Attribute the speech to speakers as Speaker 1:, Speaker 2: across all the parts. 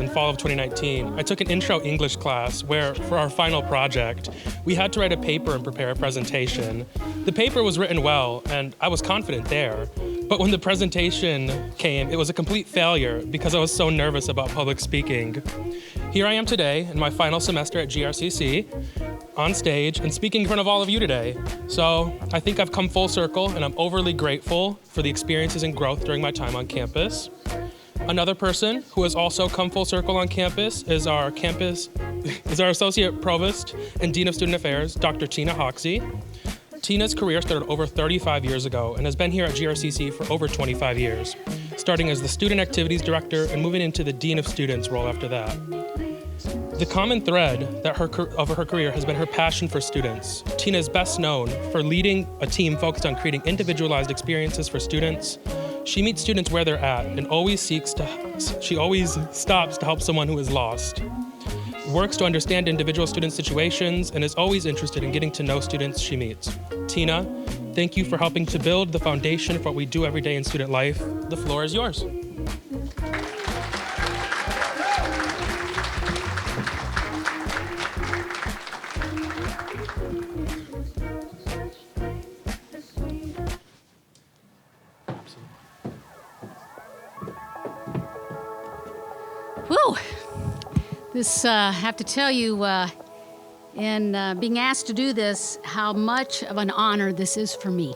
Speaker 1: In fall of 2019, I took an intro English class where, for our final project, we had to write a paper and prepare a presentation. The paper was written well, and I was confident there. But when the presentation came, it was a complete failure because I was so nervous about public speaking. Here I am today in my final semester at GRCC, on stage and speaking in front of all of you today. So I think I've come full circle, and I'm overly grateful for the experiences and growth during my time on campus. Another person who has also come full circle on campus is our Associate Provost and Dean of Student Affairs, Dr. Tina Hoxie. Tina's career started over 35 years ago and has been here at GRCC for over 25 years, starting as the Student Activities Director and moving into the Dean of Students role after that. The common thread of her career has been her passion for students. Tina is best known for leading a team focused on creating individualized experiences for students. She meets students where they're at and she always stops to help someone who is lost, works to understand individual student situations, and is always interested in getting to know students she meets. Tina, thank you for helping to build the foundation for what we do every day in student life. The floor is yours.
Speaker 2: Whew. This, I have to tell you, in being asked to do this, how much of an honor this is for me.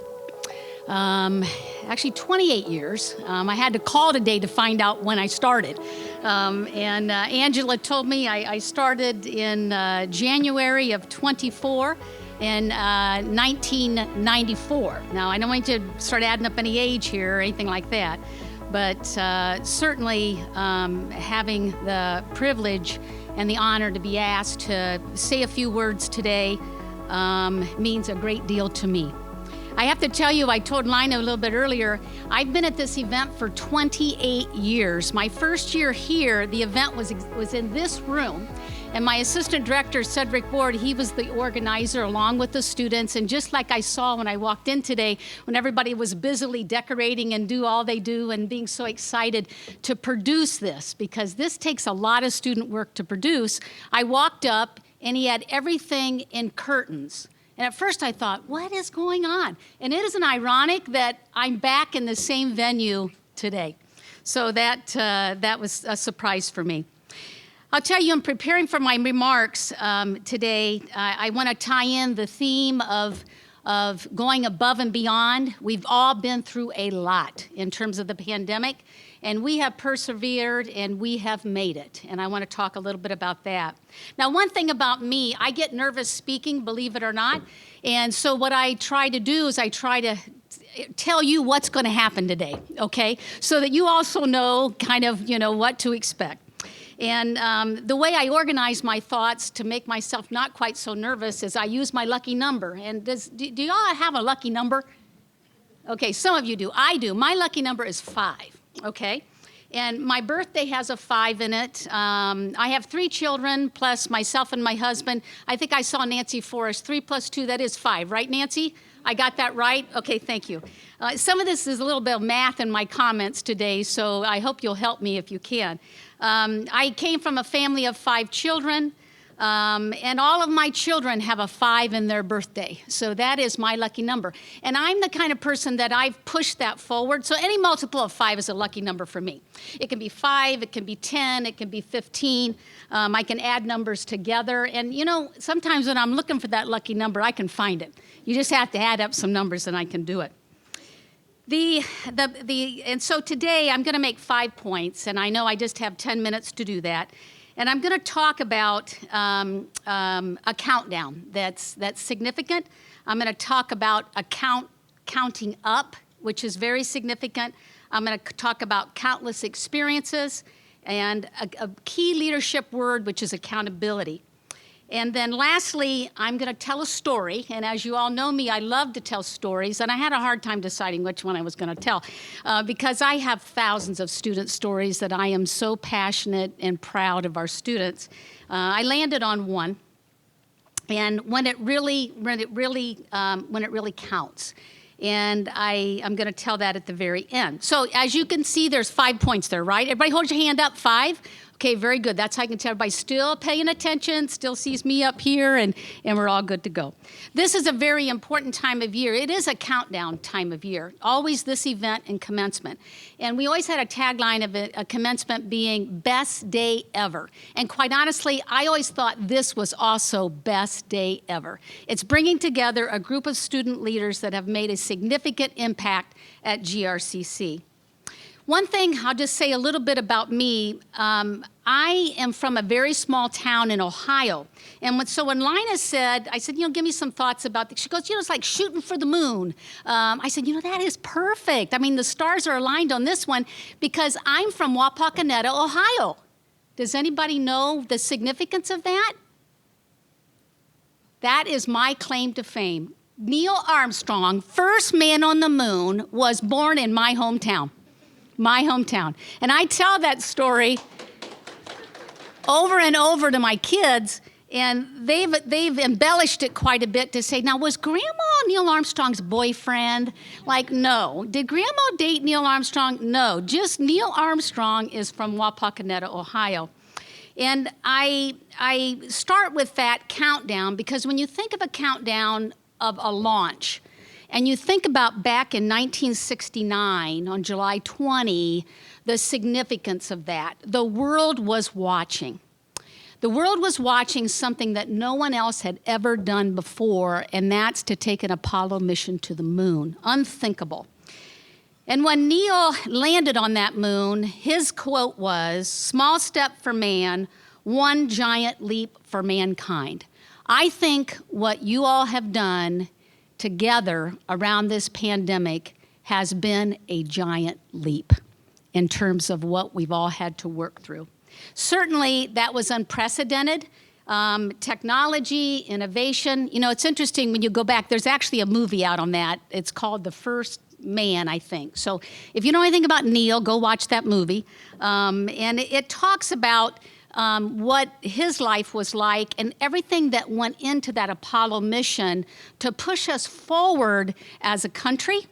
Speaker 2: Actually, 28 years. I had to call today to find out when I started. And Angela told me I started in January of 24 in 1994. Now, I don't want to start adding up any age here or anything like that. But certainly having the privilege and the honor to be asked to say a few words today means a great deal to me. I have to tell you, I told Lina a little bit earlier, I've been at this event for 28 years. My first year here, the event was in this room. And my assistant director, Cedric Ward, he was the organizer along with the students. And just like I saw when I walked in today, when everybody was busily decorating and do all they do and being so excited to produce this, because this takes a lot of student work to produce, I walked up and he had everything in curtains. And at first I thought, what is going on? And it isn't ironic that I'm back in the same venue today. So that was a surprise for me. I'll tell you, in preparing for my remarks today, I want to tie in the theme of going above and beyond. We've all been through a lot in terms of the pandemic, and we have persevered and we have made it. And I want to talk a little bit about that. Now, one thing about me, I get nervous speaking, believe it or not. And so what I try to do is I try to tell you what's going to happen today, okay? So that you also know kind of, what to expect. And the way I organize my thoughts to make myself not quite so nervous is I use my lucky number. And do y'all have a lucky number? Okay, some of you do. I do. My lucky number is 5, okay? And my birthday has a 5 in it. I have 3 children, plus myself and my husband. I think I saw Nancy Forrest. 3 plus 2, that is 5, right, Nancy? I got that right? Okay, thank you. Some of this is a little bit of math in my comments today, so I hope you'll help me if you can. I came from a family of 5 children, and all of my children have a 5 in their birthday. So that is my lucky number. And I'm the kind of person that I've pushed that forward. So any multiple of 5 is a lucky number for me. It can be 5, it can be 10, it can be 15. I can add numbers together. And sometimes when I'm looking for that lucky number, I can find it. You just have to add up some numbers and I can do it. And so today I'm going to make 5 points, and I know I just have 10 minutes to do that. And I'm going to talk about a countdown that's significant. I'm going to talk about counting up, which is very significant. I'm going to talk about countless experiences and a key leadership word, which is accountability. And then lastly, I'm going to tell a story. And as you all know me, I love to tell stories. And I had a hard time deciding which one I was going to tell because I have thousands of student stories that I am so passionate and proud of our students. I landed on one. And when it really counts. And I'm going to tell that at the very end. So as you can see, there's 5 points there, right? Everybody hold your hand up, 5. Okay, very good. That's how I can tell everybody's still paying attention, still sees me up here, and we're all good to go. This is a very important time of year. It is a countdown time of year, always this event and commencement. And we always had a tagline of a commencement being best day ever. And quite honestly, I always thought this was also best day ever. It's bringing together a group of student leaders that have made a significant impact at GRCC. One thing, I'll just say a little bit about me. I am from a very small town in Ohio. And so when Lina said, I said, give me some thoughts about this. She goes, it's like shooting for the moon. I said, that is perfect. I mean, the stars are aligned on this one because I'm from Wapakoneta, Ohio. Does anybody know the significance of that? That is my claim to fame. Neil Armstrong, first man on the moon, was born in my hometown. My hometown. And I tell that story over and over to my kids, and they've embellished it quite a bit to say, now, was Grandma Neil Armstrong's boyfriend? Like, no. Did Grandma date Neil Armstrong? No. Just Neil Armstrong is from Wapakoneta, Ohio. And I start with that countdown because when you think of a countdown of a launch, and you think about back in 1969, on July 20, the significance of that. The world was watching. The world was watching something that no one else had ever done before, and that's to take an Apollo mission to the moon. Unthinkable. And when Neil landed on that moon, his quote was, "Small step for man, one giant leap for mankind." I think what you all have done together around this pandemic has been a giant leap in terms of what we've all had to work through. Certainly, that was unprecedented. Technology, innovation. It's interesting when you go back, there's actually a movie out on that. It's called The First Man, I think. So if you know anything about Neil, go watch that movie. And it talks about what his life was like and everything that went into that Apollo mission to push us forward as a country,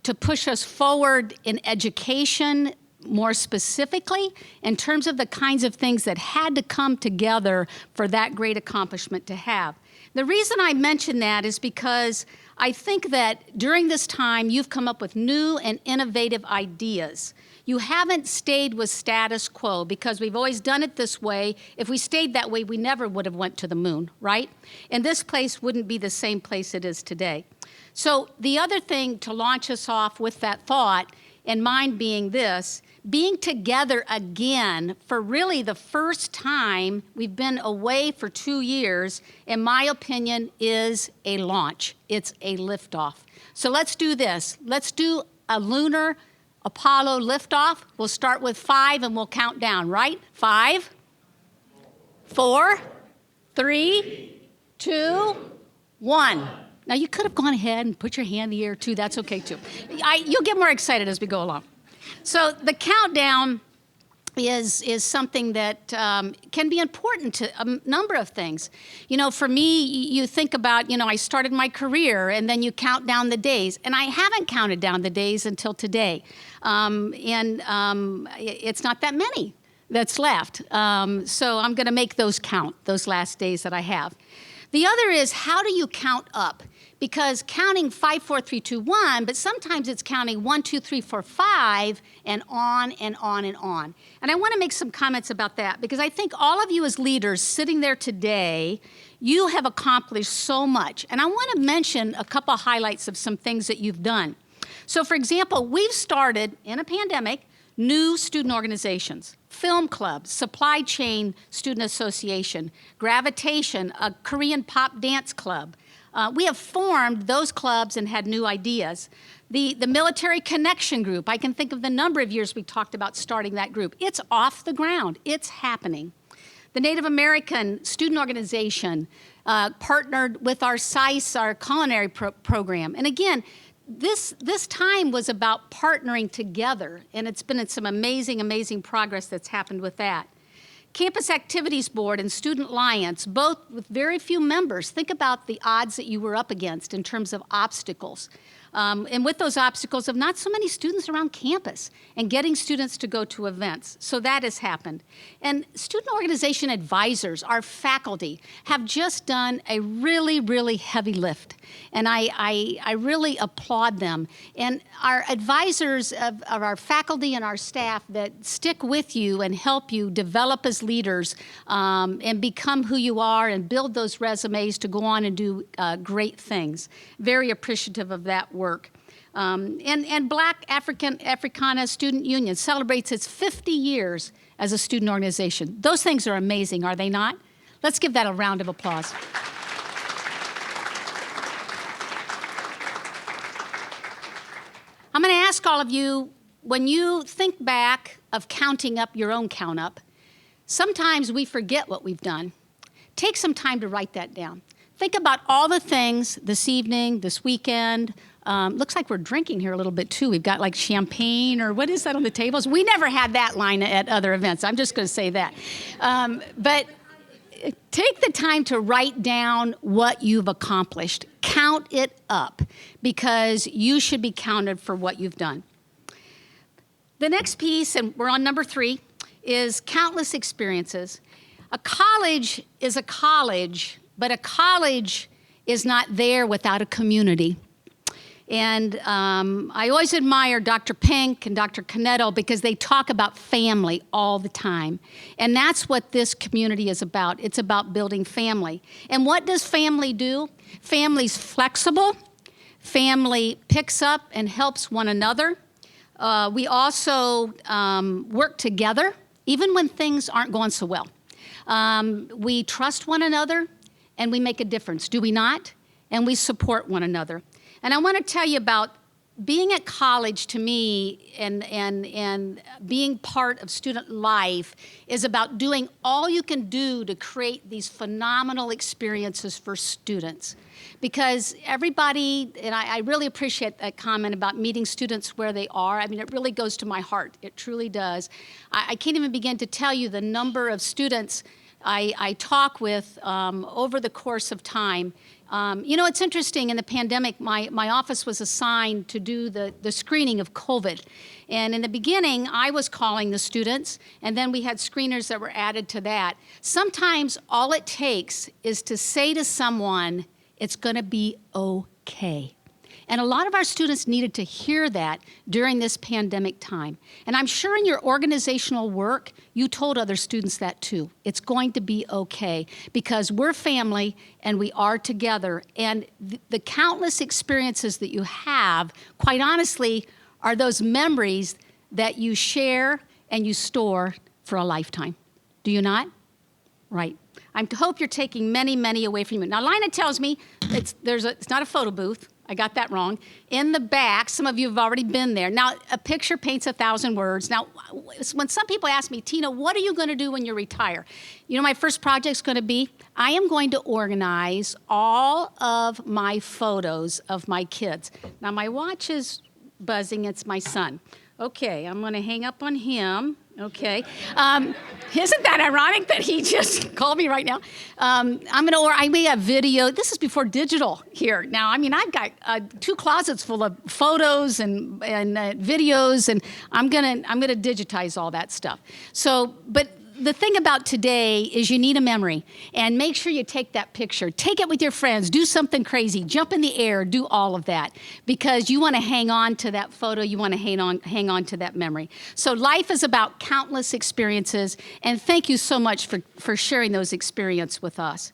Speaker 2: to push us forward in education, more specifically, in terms of the kinds of things that had to come together for that great accomplishment to have. The reason I mention that is because I think that during this time, you've come up with new and innovative ideas. You haven't stayed with status quo because we've always done it this way. If we stayed that way, we never would have went to the moon, right? And this place wouldn't be the same place it is today. So the other thing to launch us off with that thought, and mine being this, being together again for really the first time, we've been away for 2 years, in my opinion, is a launch. It's a liftoff. So let's do this. Let's do a lunar Apollo liftoff. We'll start with 5 and we'll count down, right? 5, 4, 3, 2, 1. Now you could have gone ahead and put your hand in the air too. That's okay too. You'll get more excited as we go along. So the countdown is something that can be important to a number of things. For me, you think about, I started my career and then you count down the days. And I haven't counted down the days until today. It's not that many that's left. So I'm going to make those count, those last days that I have. The other is, how do you count up? Because counting 5, 4, 3, 2, 1, but sometimes it's counting 1, 2, 3, 4, 5, and on and on and on. And I want to make some comments about that because I think all of you as leaders sitting there today, you have accomplished so much. And I want to mention a couple of highlights of some things that you've done. So for example, we've started in a pandemic new student organizations, film clubs, supply chain student association, Gravitation, a Korean pop dance club. We have formed those clubs and had new ideas. The Military Connection Group, I can think of the number of years we talked about starting that group. It's off the ground. It's happening. The Native American Student Organization partnered with our SICE, our culinary program. And again, this time was about partnering together, and it's been some amazing, amazing progress that's happened with that. Campus Activities Board and Student Alliance, both with very few members. Think about the odds that you were up against in terms of obstacles. And with those obstacles of not so many students around campus and getting students to go to events. So that has happened. And student organization advisors, our faculty, have just done a really, really heavy lift. And I really applaud them. And our advisors of our faculty and our staff that stick with you and help you develop as leaders and become who you are and build those resumes to go on and do great things. Very appreciative of that work. And Black Africana Student Union celebrates its 50 years as a student organization. Those things are amazing, are they not? Let's give that a round of applause. I'm going to ask all of you, when you think back of counting up your own count up, sometimes we forget what we've done. Take some time to write that down. Think about all the things this evening, this weekend. Looks like we're drinking here a little bit too. We've got like champagne or what is that on the tables? We never had that line at other events. I'm just going to say that. But take the time to write down what you've accomplished. Count it up because you should be counted for what you've done. The next piece, and we're on number 3, is countless experiences. A college is a college, but a college is not there without a community. And I always admire Dr. Pink and Dr. Canetto because they talk about family all the time. And that's what this community is about. It's about building family. And what does family do? Family's flexible. Family picks up and helps one another. We also work together, even when things aren't going so well. We trust one another, and we make a difference, do we not? And we support one another. And I want to tell you about being at college to me and being part of student life is about doing all you can do to create these phenomenal experiences for students. Because everybody, and I really appreciate that comment about meeting students where they are. I mean, it really goes to my heart. It truly does. I can't even begin to tell you the number of students I talk with over the course of time. You know, it's interesting, in the pandemic, my office was assigned to do the screening of COVID. And in the beginning, I was calling the students, and then we had screeners that were added to that. Sometimes all it takes is to say to someone, it's going to be okay. And a lot of our students needed to hear that during this pandemic time. And I'm sure in your organizational work, you told other students that too. It's going to be okay because we're family and we are together. And the countless experiences that you have, quite honestly, are those memories that you share and you store for a lifetime. Do you not? Right. I hope you're taking many, many away from you. Now, Lina tells me it's not a photo booth. I got that wrong. In the back, some of you have already been there. Now, a picture paints 1,000 words. Now, when some people ask me, Tina, what are you going to do when you retire? You know, my first project's going to be, I am going to organize all of my photos of my kids. Now, my watch is buzzing. It's my son. Okay, I'm going to hang up on him. Okay. Isn't that ironic that he just called me right now? I may have video. This is before digital here. Now, I mean, I've got 2 closets full of photos and videos, and I'm gonna digitize all that stuff. So, but the thing about today is you need a memory, and make sure you take that picture. Take it with your friends. Do something crazy. Jump in the air. Do all of that because you want to hang on to that photo. You want to hang on to that memory. So life is about countless experiences, and thank you so much for sharing those experiences with us.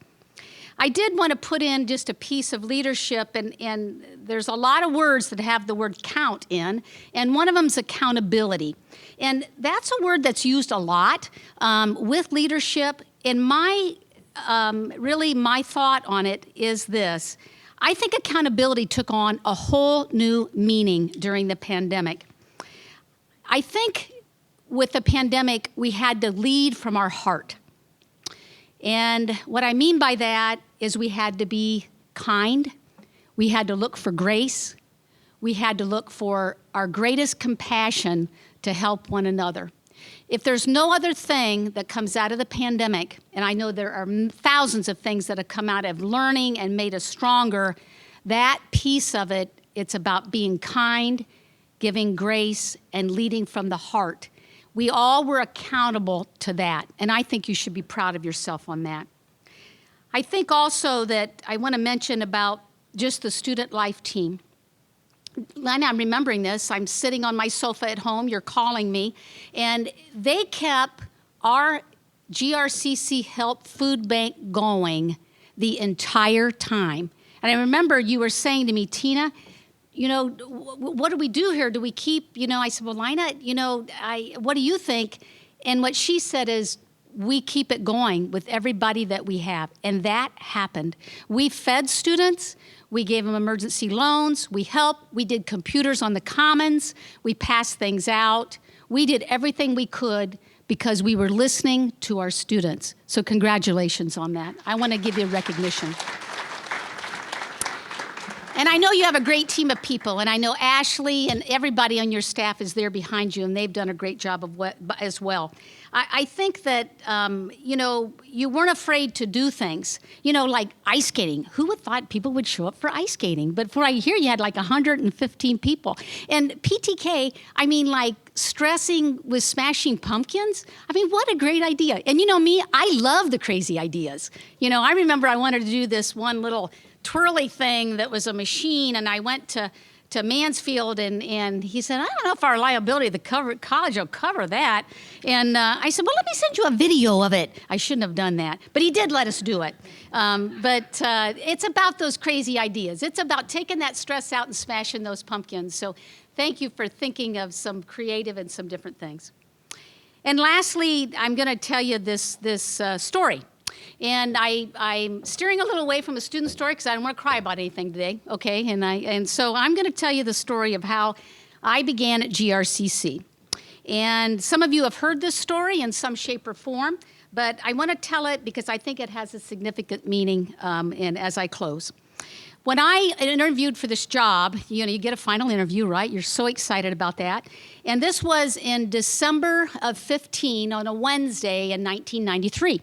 Speaker 2: I did want to put in just a piece of leadership, and there's a lot of words that have the word count in, and one of them is accountability. And that's a word that's used a lot with leadership. And my thought on it is this. I think accountability took on a whole new meaning during the pandemic. I think with the pandemic, we had to lead from our heart. And what I mean by that is we had to be kind. We had to look for grace. We had to look for our greatest compassion to help one another. If there's no other thing that comes out of the pandemic, and I know there are thousands of things that have come out of learning and made us stronger, that piece of it It's about being kind, giving grace, and leading from the heart. We all were accountable to that, and I think you should be proud of yourself on that. I think also that I want to mention about just the student life team. Lana, I'm remembering this. I'm sitting on my sofa at home. You're calling me. And they kept our GRCC Help Food Bank going the entire time. And I remember you were saying to me, Tina, you know, what do we do here? Do we keep, you know, I said, well, Lina, you know, what do you think? And what she said is, we keep it going with everybody that we have. And that happened. We fed students. We gave them emergency loans. We helped. We did computers on the commons. We passed things out. We did everything we could because we were listening to our students. So congratulations on that. I want to give you recognition. And I know you have a great team of people, and I know Ashley and everybody on your staff is there behind you, and they've done a great job as well. I think that, you know, you weren't afraid to do things, you know, like ice skating. Who would thought people would show up for ice skating? But for I hear you had like 115 people. And PTK, I mean, like stressing with smashing pumpkins. I mean, what a great idea. And you know me, I love the crazy ideas. You know, I remember I wanted to do this one little twirly thing that was a machine, and I went to Mansfield, and he said, I don't know if our liability at the college will cover that. And I said, well, let me send you a video of it. I shouldn't have done that. But he did let us do it. But it's about those crazy ideas. It's about taking that stress out and smashing those pumpkins. So thank you for thinking of some creative and some different things. And lastly, I'm going to tell you this story. And I'm steering a little away from a student story because I don't want to cry about anything today, okay? And so I'm going to tell you the story of how I began at GRCC. And some of you have heard this story in some shape or form, but I want to tell it because I think it has a significant meaning and as I close. When I interviewed for this job, you know, you get a final interview, right? You're so excited about that. And this was in December of 15 on a Wednesday in 1993.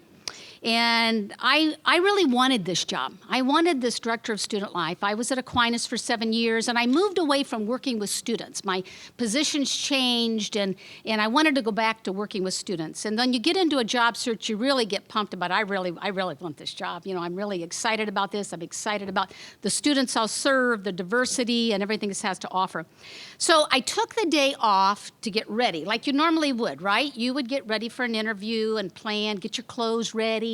Speaker 2: And I really wanted this job. I wanted this director of student life. I was at Aquinas for 7 years, and I moved away from working with students. My positions changed, and I wanted to go back to working with students. And then you get into a job search, you really get pumped about, I really want this job. You know, I'm really excited about this. I'm excited about the students I'll serve, the diversity, and everything this has to offer. So I took the day off to get ready, like you normally would, right? You would get ready for an interview and plan, get your clothes ready,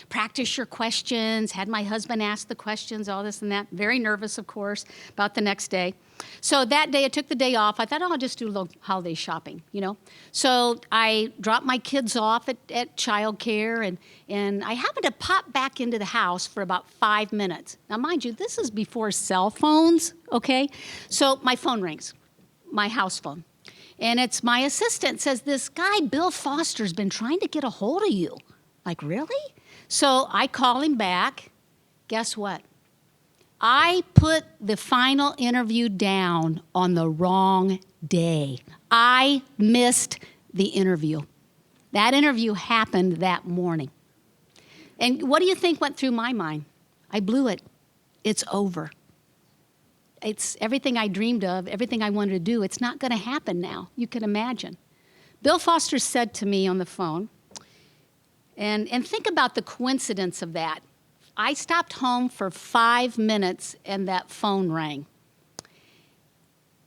Speaker 2: practice your questions, had my husband ask the questions, all this and that. Very nervous, of course, about the next day. So that day, I took the day off. I thought, oh, I'll just do a little holiday shopping, you know. So I dropped my kids off at childcare, and I happened to pop back into the house for about 5 minutes. Now, mind you, this is before cell phones, okay? So my phone rings, my house phone. And it's my assistant says, this guy, Bill Foster's been trying to get a hold of you. Like, really? So I call him back. Guess what? I put the final interview down on the wrong day. I missed the interview. That interview happened that morning. And what do you think went through my mind? I blew it. It's over. It's everything I dreamed of, everything I wanted to do. It's not going to happen now. You can imagine. Bill Foster said to me on the phone, and think about the coincidence of that. I stopped home for 5 minutes and that phone rang.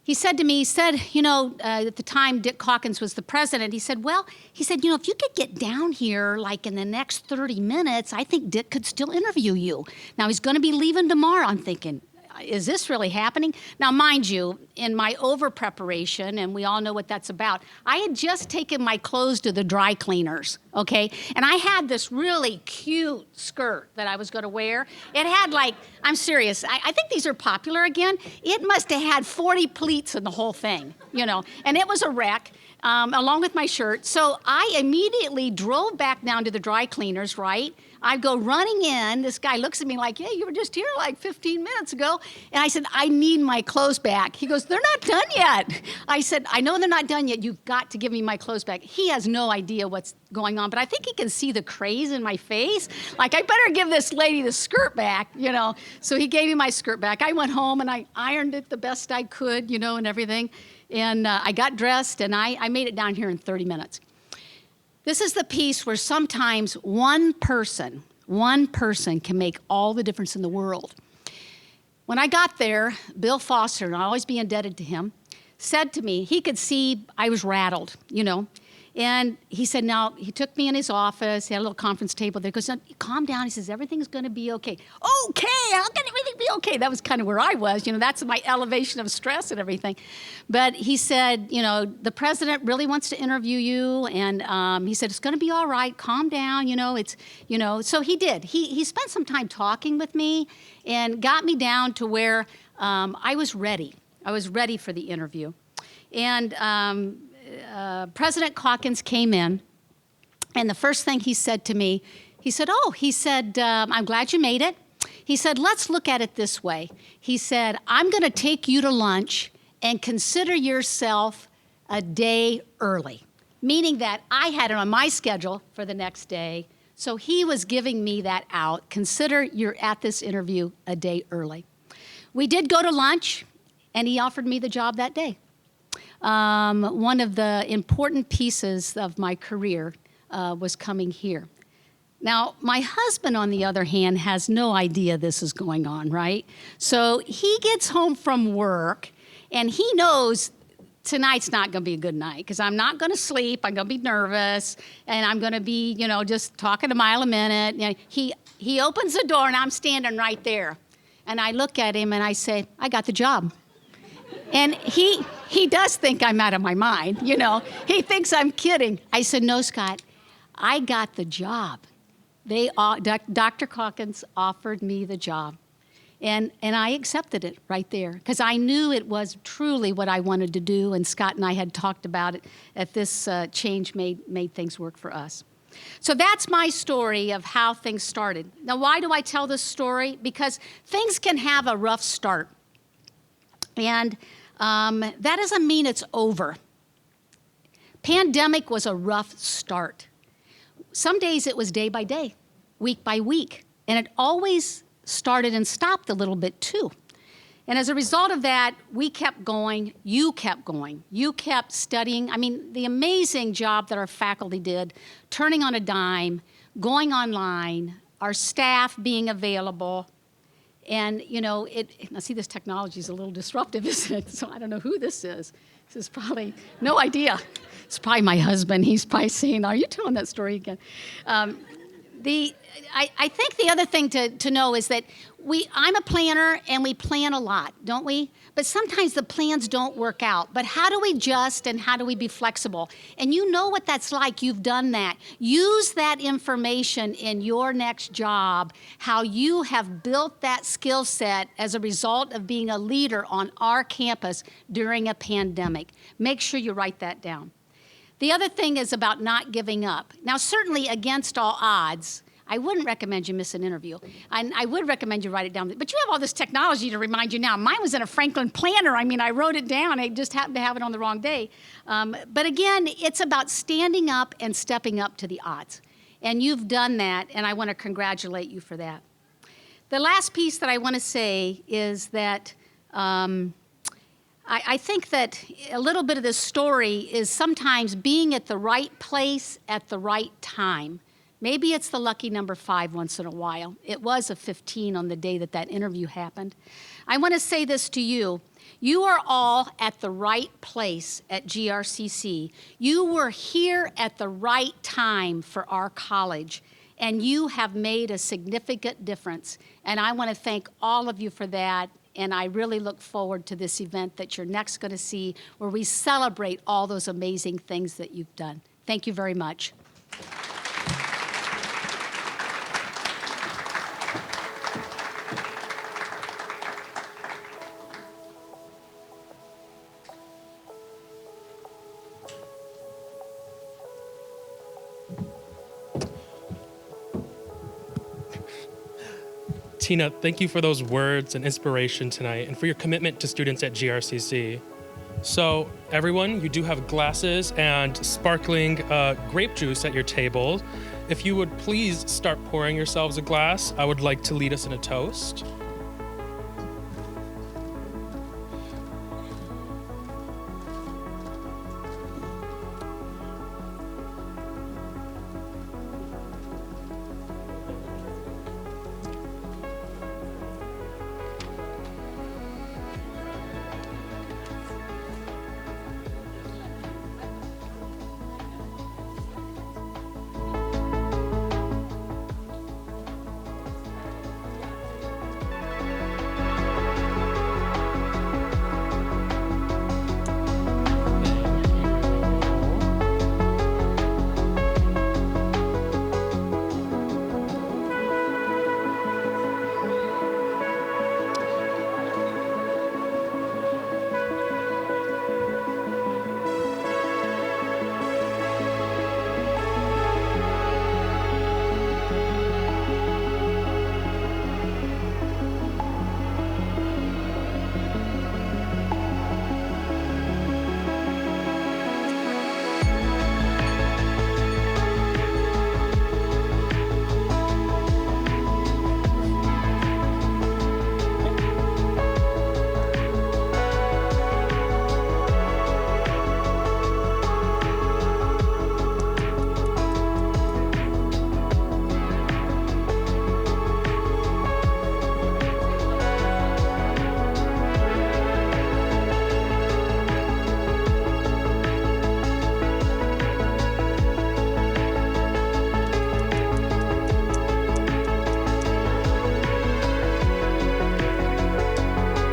Speaker 2: He said to me, you know, at the time Dick Hawkins was the president, he said, you know, if you could get down here like in the next 30 minutes, I think Dick could still interview you. Now he's going to be leaving tomorrow. I'm thinking, is this really happening? Now, mind you, in my over-preparation, and we all know what that's about, I had just taken my clothes to the dry cleaners, okay? And I had this really cute skirt that I was going to wear. It had like, I'm serious, I think these are popular again. It must have had 40 pleats in the whole thing, you know, and it was a wreck. along with my shirt. So I immediately drove back down to the dry cleaners, right? I go running in. This guy looks at me like, "Hey, you were just here like 15 minutes ago." And I said, "I need my clothes back." He goes, "They're not done yet." I said, "I know they're not done yet. You've got to give me my clothes back." He has no idea what's going on, but I think he can see the craze in my face. Like, I better give this lady the skirt back, you know. So he gave me my skirt back. I went home and I ironed it the best I could, you know, and everything. And I got dressed and I made it down here in 30 minutes. This is the piece where sometimes one person can make all the difference in the world. When I got there, Bill Foster, and I'll always be indebted to him, said to me, he could see I was rattled, you know. And he said, now, he took me in his office, he had a little conference table there. He goes, "Calm down." He says, "Everything's going to be okay." Okay, how can everything be okay? That was kind of where I was, you know, that's my elevation of stress and everything. But he said, you know, "The president really wants to interview you." And he said, "It's going to be all right, calm down, you know, it's, you know." So he did. He spent some time talking with me and got me down to where I was ready. I was ready for the interview. And President Calkins came in, and the first thing he said to me, he said, "I'm glad you made it." He said, "Let's look at it this way." He said, "I'm going to take you to lunch and consider yourself a day early," meaning that I had it on my schedule for the next day. So he was giving me that out. Consider you're at this interview a day early. We did go to lunch, and he offered me the job that day. One of the important pieces of my career was coming here. Now, my husband, on the other hand, has no idea this is going on, right? So he gets home from work, and he knows tonight's not going to be a good night because I'm not going to sleep. I'm going to be nervous, and I'm going to be, you know, just talking a mile a minute. And he opens the door, and I'm standing right there. And I look at him, and I say, "I got the job." And he does think I'm out of my mind, you know. He thinks I'm kidding. I said, "No, Scott, I got the job." Dr. Calkins offered me the job. And I accepted it right there because I knew it was truly what I wanted to do, and Scott and I had talked about it, that this change made things work for us. So that's my story of how things started. Now, why do I tell this story? Because things can have a rough start. And that doesn't mean it's over. Pandemic was a rough start. Some days it was day by day, week by week, and it always started and stopped a little bit too. And as a result of that, we kept going, you kept studying. I mean, the amazing job that our faculty did, turning on a dime, going online, our staff being available. And, you know, now see, this technology is a little disruptive, isn't it? So I don't know who this is. This is probably, no idea. It's probably my husband. He's probably saying, "Are you telling that story again?" I think the other thing to know is that I'm a planner, and we plan a lot, don't we? But sometimes the plans don't work out. But how do we adjust, and how do we be flexible? And you know what that's like. You've done that. Use that information in your next job, how you have built that skill set as a result of being a leader on our campus during a pandemic. Make sure you write that down. The other thing is about not giving up. Now, certainly against all odds, I wouldn't recommend you miss an interview. And I would recommend you write it down. But you have all this technology to remind you now. Mine was in a Franklin planner. I mean, I wrote it down. I just happened to have it on the wrong day. But again, it's about standing up and stepping up to the odds. And you've done that, and I want to congratulate you for that. The last piece that I want to say is that I think that a little bit of this story is sometimes being at the right place at the right time. Maybe it's the lucky number 5 once in a while. It was a 15 on the day that interview happened. I want to say this to you. You are all at the right place at GRCC. You were here at the right time for our college, and you have made a significant difference. And I want to thank all of you for that. And I really look forward to this event that you're next going to see, where we celebrate all those amazing things that you've done. Thank you very much.
Speaker 1: Tina, thank you for those words and inspiration tonight and for your commitment to students at GRCC. So everyone, you do have glasses and sparkling grape juice at your table. If you would please start pouring yourselves a glass, I would like to lead us in a toast.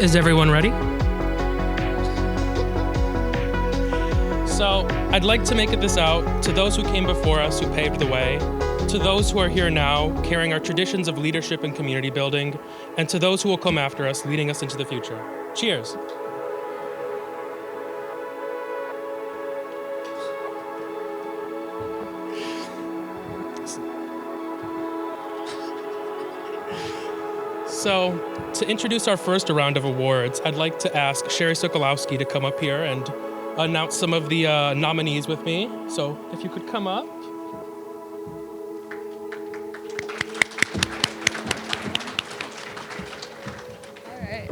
Speaker 1: Is everyone ready? So I'd like to make this out to those who came before us, who paved the way, to those who are here now, carrying our traditions of leadership and community building, and to those who will come after us, leading us into the future. Cheers. So, to introduce our first round of awards, I'd like to ask Sherry Sokolowski to come up here and announce some of the nominees with me. So, if you could come up.
Speaker 3: All right.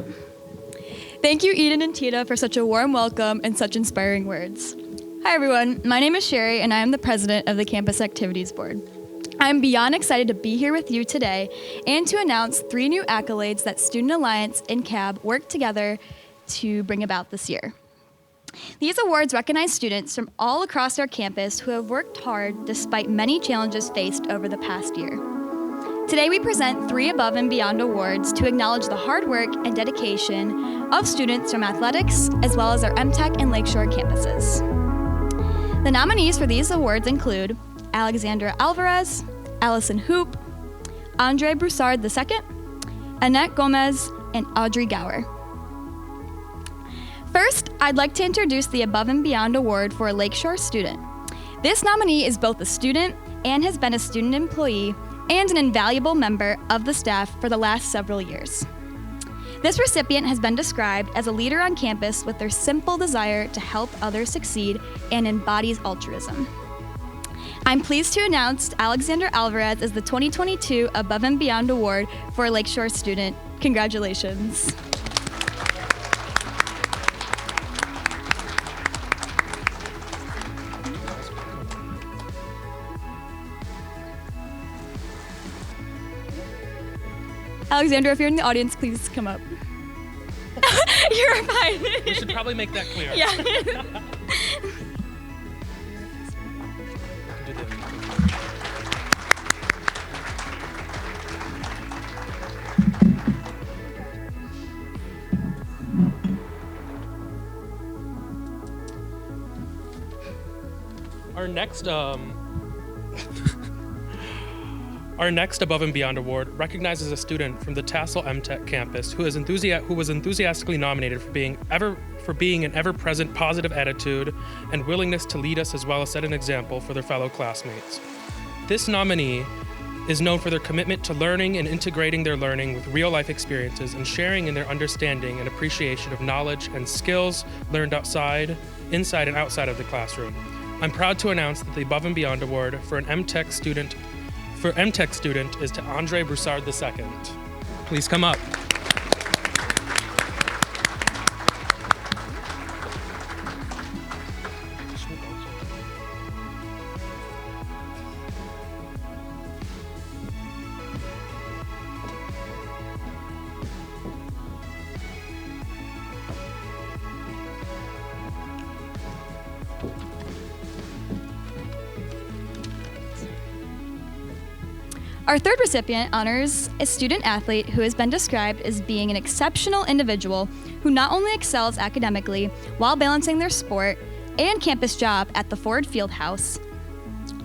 Speaker 3: Thank you, Eden and Tina, for such a warm welcome and such inspiring words. Hi, everyone. My name is Sherry, and I am the president of the Campus Activities Board. I'm beyond excited to be here with you today and to announce 3 new accolades that Student Alliance and CAB worked together to bring about this year. These awards recognize students from all across our campus who have worked hard despite many challenges faced over the past year. Today we present 3 Above and Beyond awards to acknowledge the hard work and dedication of students from athletics as well as our MTech and Lakeshore campuses. The nominees for these awards include Alexandra Alvarez, Allison Hoop, Andre Broussard II, Annette Gomez, and Audrey Gower. First, I'd like to introduce the Above and Beyond Award for a Lakeshore student. This nominee is both a student and has been a student employee and an invaluable member of the staff for the last several years. This recipient has been described as a leader on campus with their simple desire to help others succeed and embodies altruism. I'm pleased to announce Alexandra Alvarez as the 2022 Above and Beyond Award for a Lakeshore student. Congratulations. Alexandra, if you're in the audience, please come up. You're fine.
Speaker 1: We should probably make that clear.
Speaker 3: Yeah.
Speaker 1: Our next Above and Beyond Award recognizes a student from the Tassel MTech campus who was enthusiastically nominated for being an ever-present positive attitude and willingness to lead us as well as set an example for their fellow classmates. This nominee is known for their commitment to learning and integrating their learning with real-life experiences and sharing in their understanding and appreciation of knowledge and skills learned inside and outside of the classroom. I'm proud to announce that the Above and Beyond Award for an MTech student is to Andre Broussard II. Please come up.
Speaker 3: Our third recipient honors a student athlete who has been described as being an exceptional individual who not only excels academically while balancing their sport and campus job at the Ford Fieldhouse,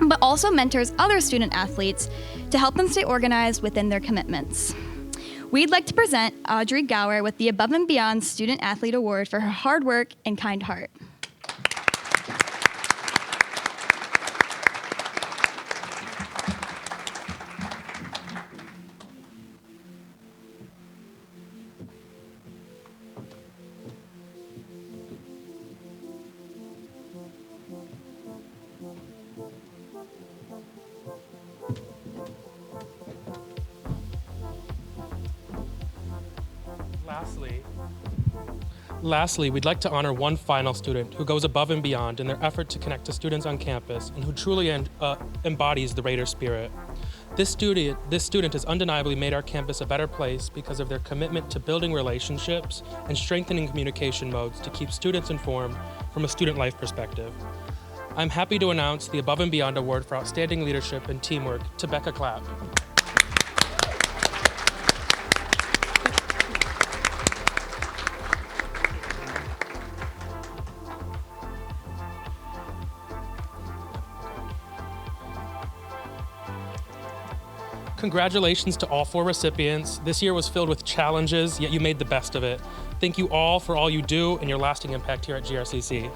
Speaker 3: but also mentors other student athletes to help them stay organized within their commitments. We'd like to present Audrey Gower with the Above and Beyond Student Athlete Award for her hard work and kind heart.
Speaker 1: Lastly, we'd like to honor one final student who goes above and beyond in their effort to connect to students on campus and who truly embodies the Raider spirit. This student has undeniably made our campus a better place because of their commitment to building relationships and strengthening communication modes to keep students informed from a student life perspective. I'm happy to announce the Above and Beyond Award for Outstanding Leadership and Teamwork to Becca Clapp. Congratulations to all 4 recipients. This year was filled with challenges, yet you made the best of it. Thank you all for all you do and your lasting impact here at GRCC.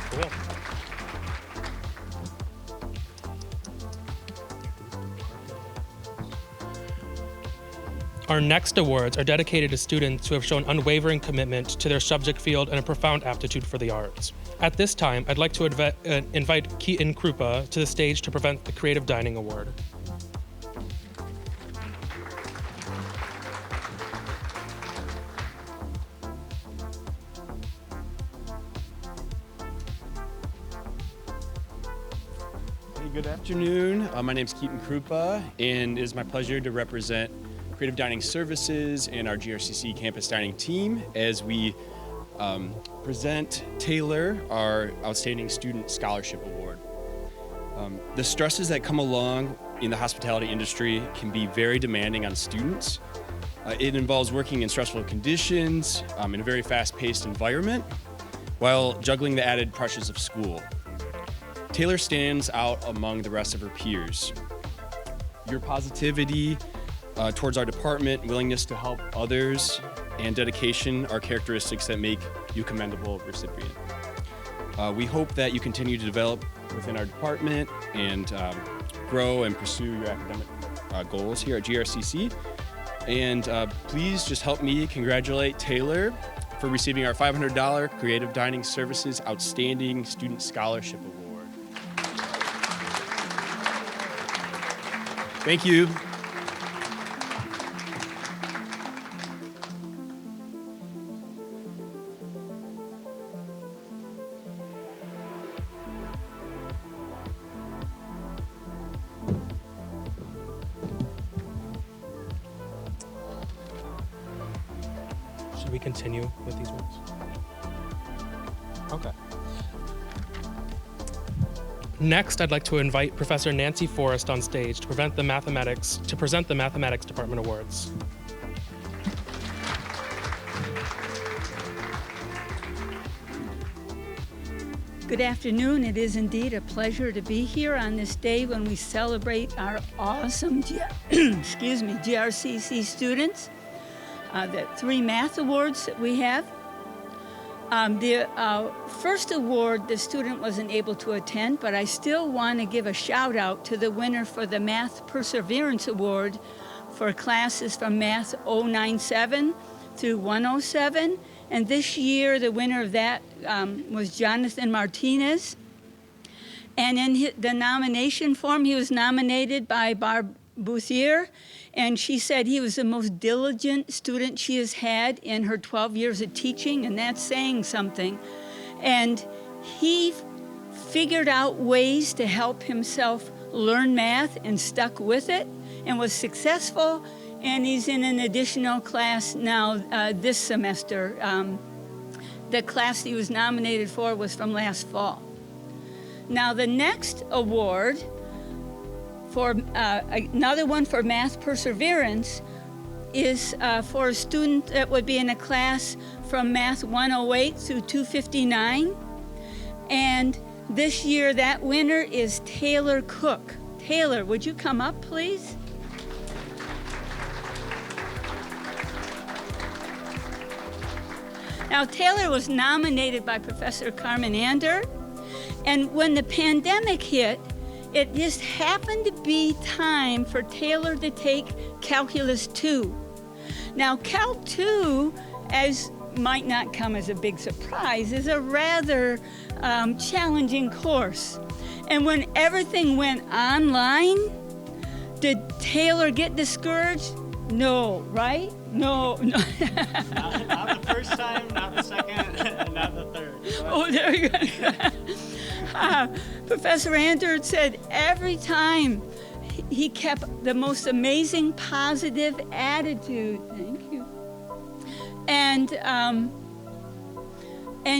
Speaker 1: Cool. Our next awards are dedicated to students who have shown unwavering commitment to their subject field and a profound aptitude for the arts. At this time, I'd like to invite Keaton Krupa to the stage to present the Creative Dining Award.
Speaker 4: Hey, good afternoon. My name is Keaton Krupa, and it is my pleasure to represent Creative Dining Services and our GRCC Campus Dining team as we present Taylor, our Outstanding Student Scholarship Award. The stresses that come along in the hospitality industry can be very demanding on students. It involves working in stressful conditions, in a very fast-paced environment, while juggling the added pressures of school. Taylor stands out among the rest of her peers. Your positivity towards our department, willingness to help others, and dedication are characteristics that make you a commendable recipient. We hope that you continue to develop within our department and grow and pursue your academic goals here at GRCC. And please just help me congratulate Taylor for receiving our $500 Creative Dining Services Outstanding Student Scholarship Award. Thank you.
Speaker 1: Should we continue with these ones? Okay. Next, I'd like to invite Professor Nancy Forrest on stage to present the Mathematics Department Awards.
Speaker 5: Good afternoon. It is indeed a pleasure to be here on this day when we celebrate our awesome GRCC students. The 3 math awards that we have. The first award, the student wasn't able to attend, but I still want to give a shout out to the winner for the Math Perseverance Award for classes from Math 097 through 107. And this year, the winner of that was Jonathan Martinez. And in the nomination form, he was nominated by Barb Bouthier, and she said he was the most diligent student she has had in her 12 years of teaching, and that's saying something. And he figured out ways to help himself learn math and stuck with it and was successful, and he's in an additional class now this semester. The class he was nominated for was from last fall. Now the next award, for another one for Math Perseverance, is for a student that would be in a class from Math 108 through 259. And this year that winner is Taylor Cook. Taylor, would you come up, please? Now Taylor was nominated by Professor Carmen Ander. And when the pandemic hit, it just happened to be time for Taylor to take Calculus 2. Now, Calc 2, as might not come as a big surprise, is a rather challenging course. And when everything went online, did Taylor get discouraged? No, right? No.
Speaker 6: Not the first time, not the second, not the third.
Speaker 5: Oh, there you go. Professor Ander said every time he kept the most amazing positive attitude. Thank you. And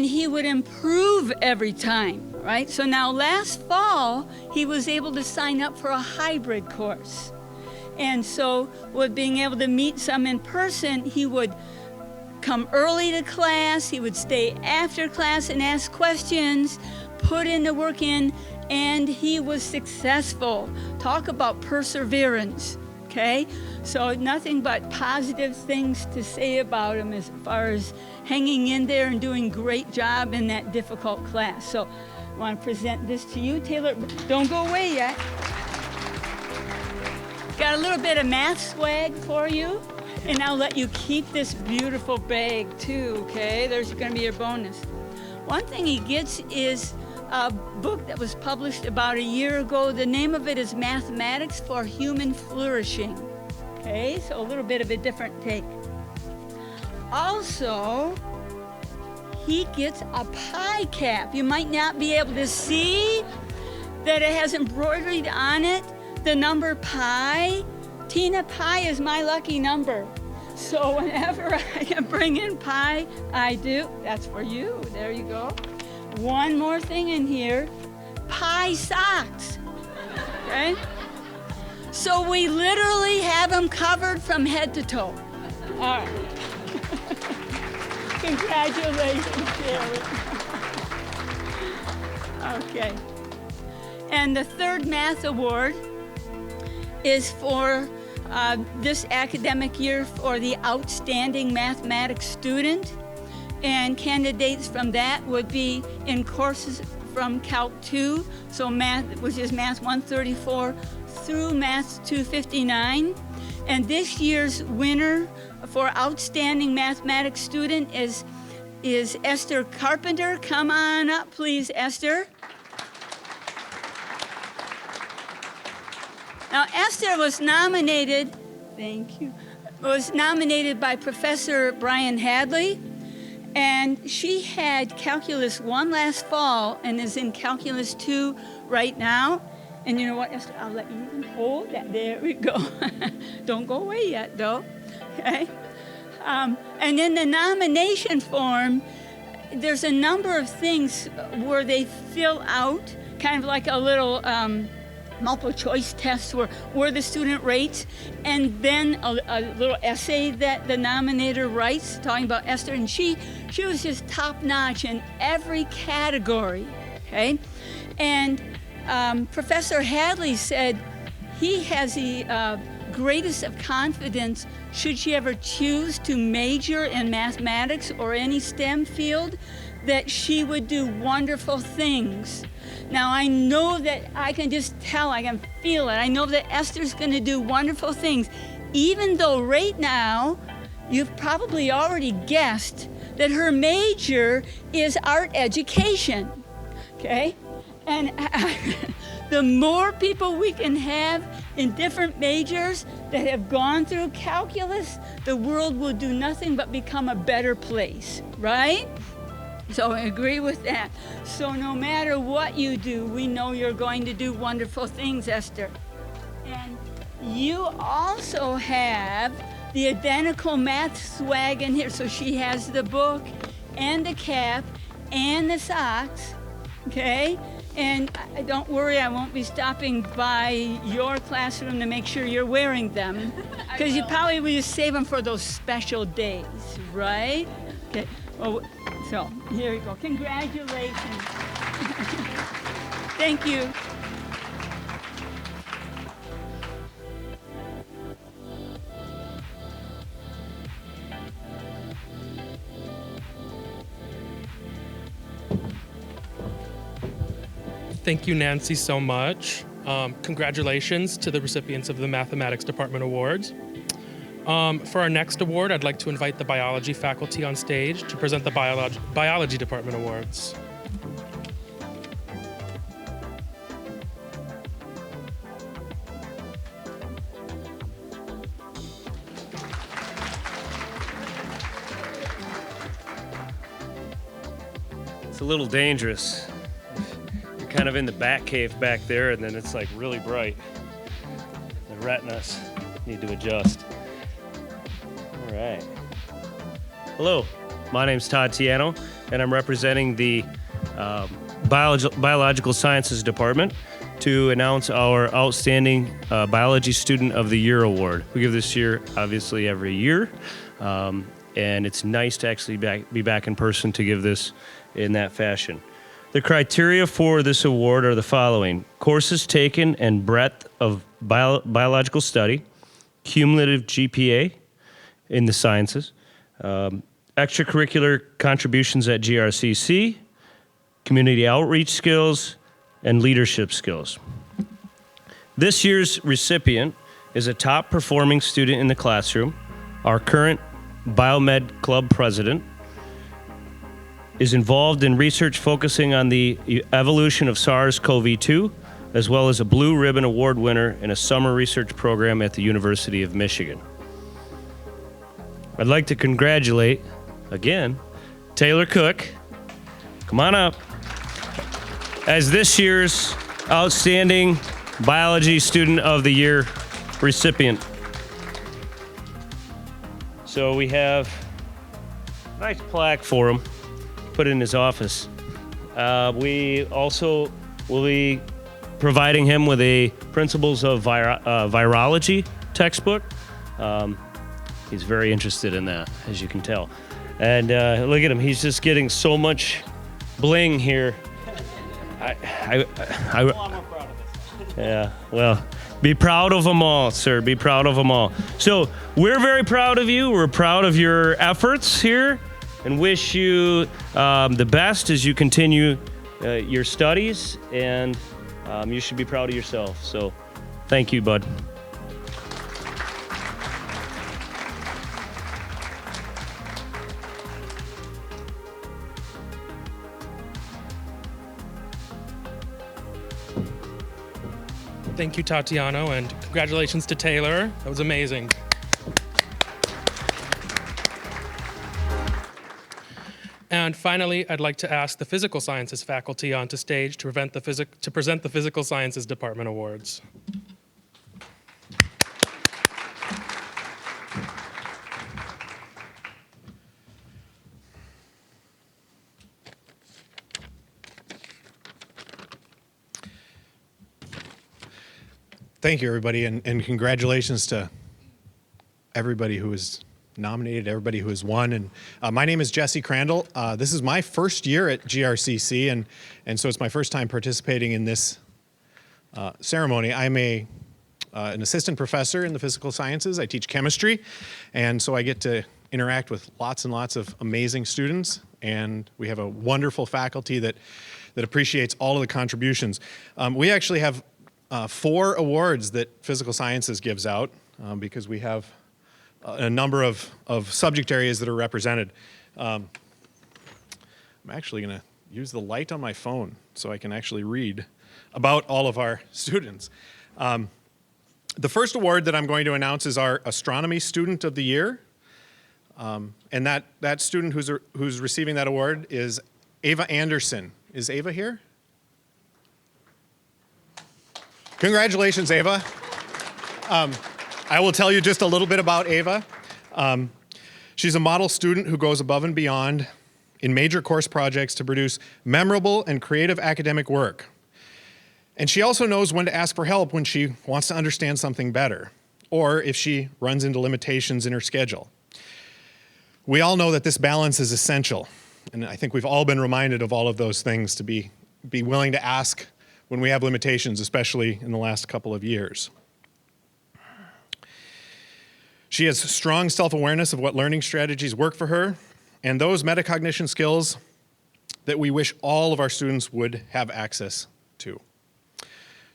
Speaker 5: he would improve every time, right? So now last fall, he was able to sign up for a hybrid course. And so with being able to meet some in person, he would come early to class, he would stay after class and ask questions, put in the work in, and he was successful. Talk about perseverance, okay? So nothing but positive things to say about him as far as hanging in there and doing a great job in that difficult class. So I want to present this to you, Taylor. Don't go away yet. Got a little bit of math swag for you, and I'll let you keep this beautiful bag too, okay? There's going to be your bonus. One thing he gets is a book that was published about a year ago. The name of it is Mathematics for Human Flourishing. Okay, so a little bit of a different take. Also, he gets a pie cap. You might not be able to see that it has embroidered on it the number pi. Tina, pi is my lucky number. So whenever I can bring in pi, I do. That's for you. There you go. One more thing in here, pi socks, okay? So we literally have them covered from head to toe. All right. Congratulations, Jerry. Okay. And the third math award is for this academic year for the outstanding mathematics student. And candidates from that would be in courses from Calc 2, so math, which is Math 134 through Math 259. And this year's winner for outstanding mathematics student is Esther Carpenter. Come on up, please, Esther. Now, Esther was nominated, thank you, was nominated by Professor Brian Hadley. And she had Calculus 1 last fall and is in Calculus 2 right now. And you know what, Esther, I'll let you hold that. There we go. Don't go away yet, though. Okay? And in the nomination form, there's a number of things where they fill out, kind of like a little multiple choice test where the student rates, and then a little essay that the nominator writes talking about Esther, and she was just top notch in every category, okay? And Professor Hadley said he has the greatest of confidence, should she ever choose to major in mathematics or any STEM field, that she would do wonderful things. Now, I know that I can just tell, I can feel it. I know that Esther's going to do wonderful things, even though right now you've probably already guessed that her major is art education, okay? And the more people we can have in different majors that have gone through calculus, the world will do nothing but become a better place, right? So I agree with that. So no matter what you do, we know you're going to do wonderful things, Esther. And you also have the identical math swag in here. So she has the book and the cap and the socks, okay? And don't worry, I won't be stopping by your classroom to make sure you're wearing them, because you probably will just save them for those special days, right? Okay. Well, so here you go. Congratulations. Thank you.
Speaker 1: Thank you, Nancy, so much. Congratulations to the recipients of the Mathematics Department Awards. For our next award, I'd like to invite the biology faculty on stage to present the Biology Department Awards.
Speaker 7: It's a little dangerous. You're kind of in the bat cave back there, and then it's like really bright. The retinas need to adjust. All right. Hello, my name's Todd Tiano, and I'm representing the Biological Sciences Department to announce our Outstanding Biology Student of the Year Award. We give this year, obviously, every year, and it's nice to actually be back in person to give this in that fashion. The criteria for this award are the following: courses taken and breadth of biological study, cumulative GPA in the sciences, extracurricular contributions at GRCC, community outreach skills, and leadership skills. This year's recipient is a top performing student in the classroom. Our current Biomed Club president is involved in research focusing on the evolution of SARS-CoV-2, as well as a Blue Ribbon Award winner in a summer research program at the University of Michigan. I'd like to congratulate, again, Taylor Cook, come on up, as this year's Outstanding Biology Student of the Year recipient. So we have a nice plaque for him, put in his office. We also will be providing him with a Principles of Virology textbook. He's very interested in that, as you can tell. And look at him, he's just getting so much bling here.
Speaker 6: I'm more proud of this.
Speaker 7: Yeah, well, be proud of them all, sir. Be proud of them all. So we're very proud of you. We're proud of your efforts here and wish you the best as you continue your studies. And you should be proud of yourself. So thank you, bud.
Speaker 1: Thank you, Tatiano, and congratulations to Taylor. That was amazing. And finally, I'd like to ask the Physical Sciences faculty onto stage to present the Physical Sciences Department Awards.
Speaker 8: Thank you, everybody, and congratulations to everybody who was nominated, everybody who has won. And my name is Jesse Crandall. This is my first year at GRCC, and so it's my first time participating in this ceremony. I'm a an assistant professor in the physical sciences. I teach chemistry, and so I get to interact with lots and lots of amazing students, and we have a wonderful faculty that appreciates all of the contributions. We actually have 4 awards that Physical Sciences gives out because we have a number of subject areas that are represented. I'm actually going to use the light on my phone so I can actually read about all of our students. The first award that I'm going to announce is our Astronomy Student of the Year. And that student who's receiving that award is Ava Anderson. Is Ava here? Congratulations, Ava. I will tell you just a little bit about Ava. She's a model student who goes above and beyond in major course projects to produce memorable and creative academic work. And she also knows when to ask for help when she wants to understand something better, or if she runs into limitations in her schedule. We all know that this balance is essential, and I think we've all been reminded of all of those things, to be willing to ask when we have limitations, especially in the last couple of years. She has strong self-awareness of what learning strategies work for her, and those metacognition skills that we wish all of our students would have access to.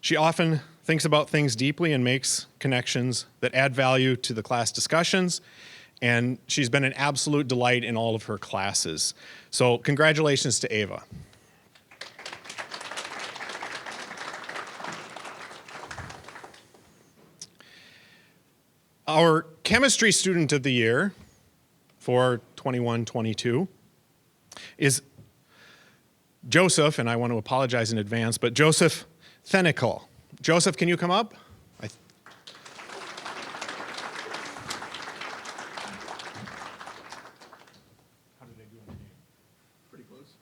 Speaker 8: She often thinks about things deeply and makes connections that add value to the class discussions, and she's been an absolute delight in all of her classes. So congratulations to Ava. Our Chemistry Student of the Year for 21-22 is Joseph, and I want to apologize in advance, but Joseph Thenical. Joseph, can you come up? How did I do on the name? Pretty close.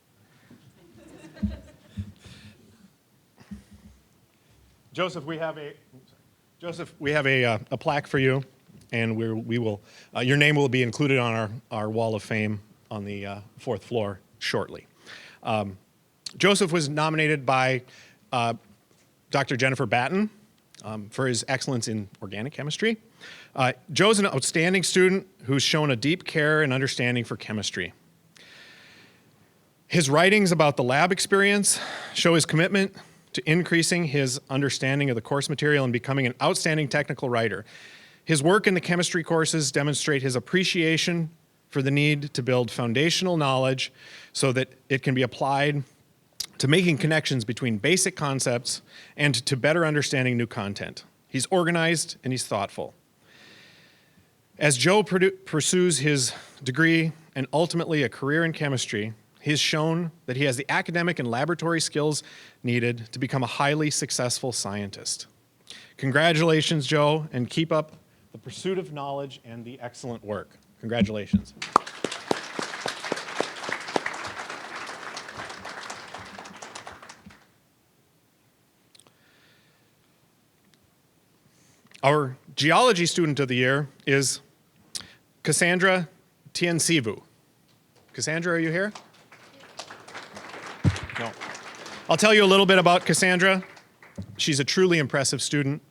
Speaker 8: Joseph, we have a plaque for you, and we will. Your name will be included on our wall of fame on the 4th floor shortly. Joseph was nominated by Dr. Jennifer Batten for his excellence in organic chemistry. Joe's an outstanding student who's shown a deep care and understanding for chemistry. His writings about the lab experience show his commitment to increasing his understanding of the course material and becoming an outstanding technical writer. His work in the chemistry courses demonstrate his appreciation for the need to build foundational knowledge so that it can be applied to making connections between basic concepts and to better understanding new content. He's organized and he's thoughtful. As Joe pursues his degree and ultimately a career in chemistry, he's shown that he has the academic and laboratory skills needed to become a highly successful scientist. Congratulations, Joe, and keep up the pursuit of knowledge and the excellent work. Congratulations. Our Geology Student of the Year is Cassandra Tiensivu. Cassandra, are you here? No. I'll tell you a little bit about Cassandra. She's a truly impressive student.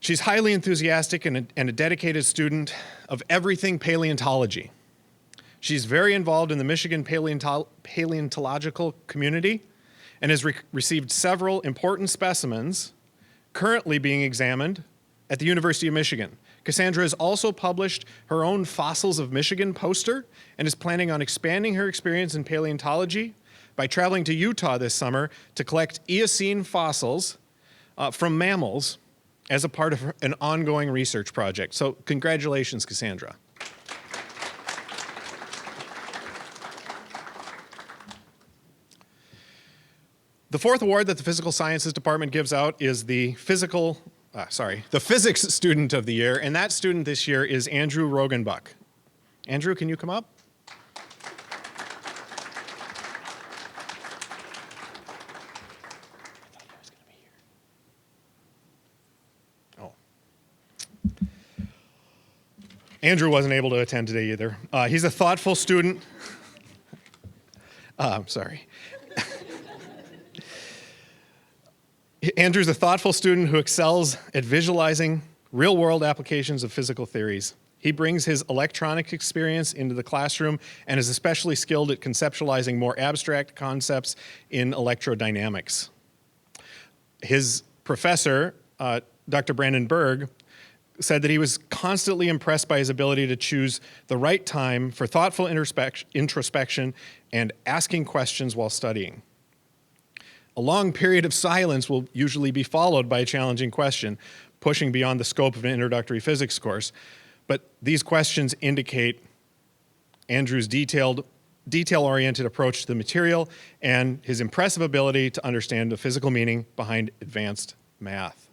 Speaker 8: She's highly enthusiastic and a dedicated student of everything paleontology. She's very involved in the Michigan paleontological community and has received several important specimens currently being examined at the University of Michigan. Cassandra has also published her own Fossils of Michigan poster and is planning on expanding her experience in paleontology by traveling to Utah this summer to collect Eocene fossils from mammals as a part of an ongoing research project. So congratulations, Cassandra. The 4th award that the Physical Sciences Department gives out is the Physics Student of the Year, and that student this year is Andrew Rogenbuck. Andrew, can you come up? Andrew wasn't able to attend today either. He's a thoughtful student. I'm sorry. Andrew's a thoughtful student who excels at visualizing real-world applications of physical theories. He brings his electronic experience into the classroom and is especially skilled at conceptualizing more abstract concepts in electrodynamics. His professor, Dr. Brandon Berg, said that he was constantly impressed by his ability to choose the right time for thoughtful introspection and asking questions while studying. A long period of silence will usually be followed by a challenging question, pushing beyond the scope of an introductory physics course. But these questions indicate Andrew's detail-oriented approach to the material and his impressive ability to understand the physical meaning behind advanced math.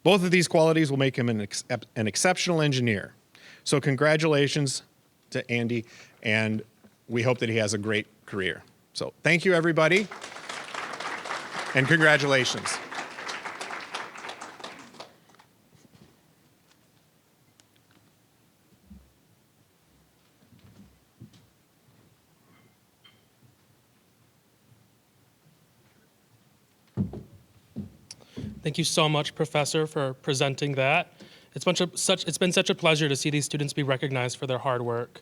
Speaker 8: Both of these qualities will make him an exceptional engineer. So congratulations to Andy, and we hope that he has a great career. So thank you, everybody, and congratulations.
Speaker 1: Thank you so much, Professor, for presenting that. It's been such a pleasure to see these students be recognized for their hard work.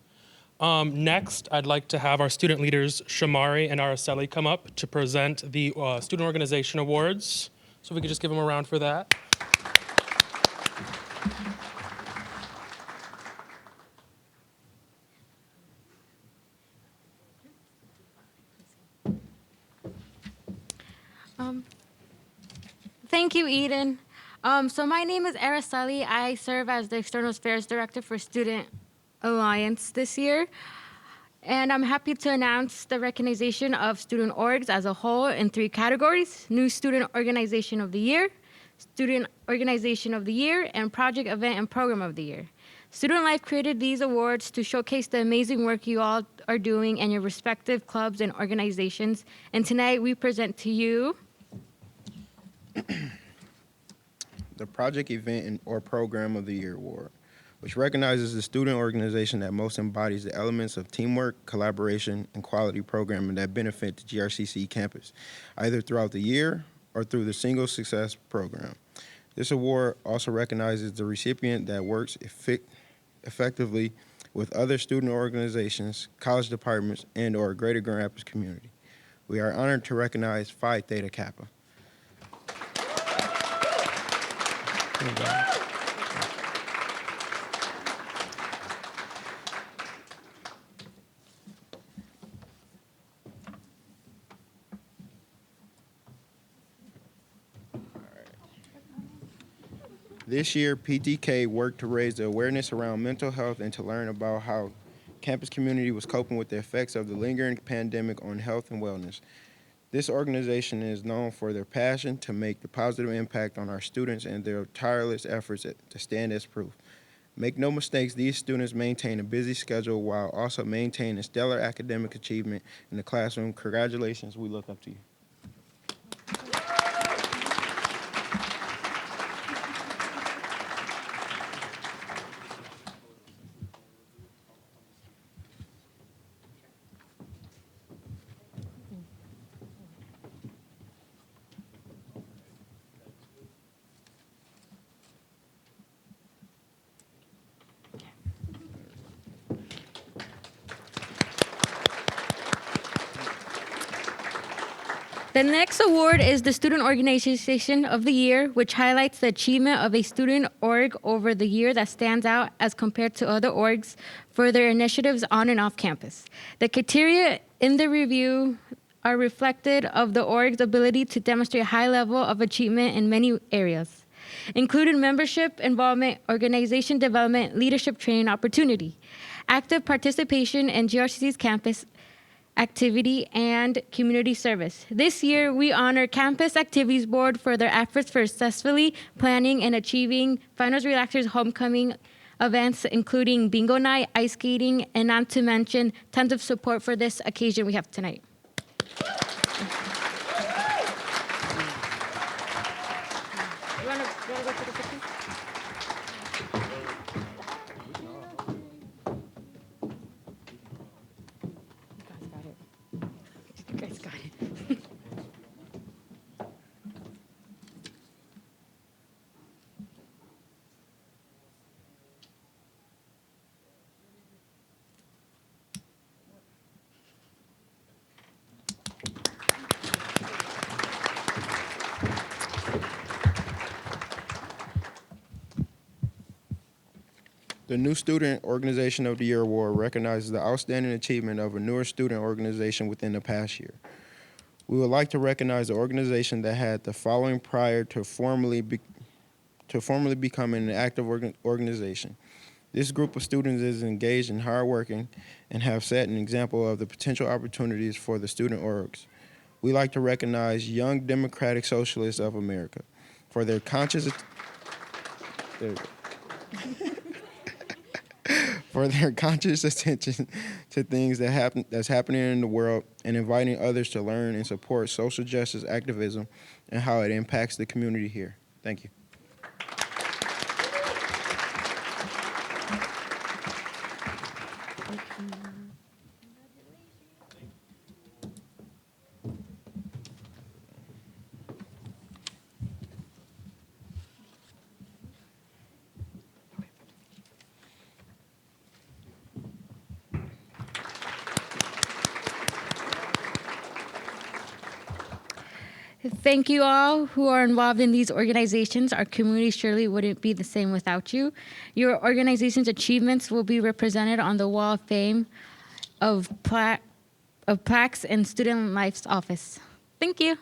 Speaker 1: Next, I'd like to have our student leaders, Shamari and Araceli, come up to present the Student Organization Awards. So if we could just give them a round for that.
Speaker 9: Thank you, Eden. So my name is Araceli. I serve as the External Affairs Director for Student Alliance this year. And I'm happy to announce the recognition of student orgs as a whole in 3 categories: New Student Organization of the Year, Student Organization of the Year, and Project Event and Program of the Year. Student Life created these awards to showcase the amazing work you all are doing in your respective clubs and organizations. And tonight we present to you
Speaker 10: the Project Event or Program of the Year Award, which recognizes the student organization that most embodies the elements of teamwork, collaboration, and quality programming that benefit the GRCC campus, either throughout the year or through the Single Success Program. This award also recognizes the recipient that works effectively with other student organizations, college departments, and/or greater Grand Rapids community. We are honored to recognize Phi Theta Kappa. This year, PTK worked to raise the awareness around mental health and to learn about how campus community was coping with the effects of the lingering pandemic on health and wellness. This organization is known for their passion to make the positive impact on our students and their tireless efforts to stand as proof. Make no mistakes, these students maintain a busy schedule while also maintaining stellar academic achievement in the classroom. Congratulations, we look up to you.
Speaker 9: The next award is the Student Organization of the Year, which highlights the achievement of a student org over the year that stands out as compared to other orgs for their initiatives on and off campus. The criteria in the review are reflected of the org's ability to demonstrate a high level of achievement in many areas, including membership involvement, organization development, leadership training opportunity, active participation in GRCC's campus activity, and community service. This year, we honor Campus Activities Board for their efforts for successfully planning and achieving Finals Relaxers homecoming events, including bingo night, ice skating, and not to mention tons of support for this occasion we have tonight. You wanna go to the picture? You guys got it.
Speaker 10: The new Student Organization of the Year Award recognizes the outstanding achievement of a newer student organization within the past year. We would like to recognize the organization that had the following prior to formally becoming an active organization. This group of students is engaged and hardworking and have set an example of the potential opportunities for the student orgs. We like to recognize Young Democratic Socialists of America for their conscious attention to things that's happening in the world and inviting others to learn and support social justice activism and how it impacts the community here. Thank you.
Speaker 9: Thank you all who are involved in these organizations. Our community surely wouldn't be the same without you. Your organization's achievements will be represented on the Wall of Fame of Plaques in Student Life's office. Thank you.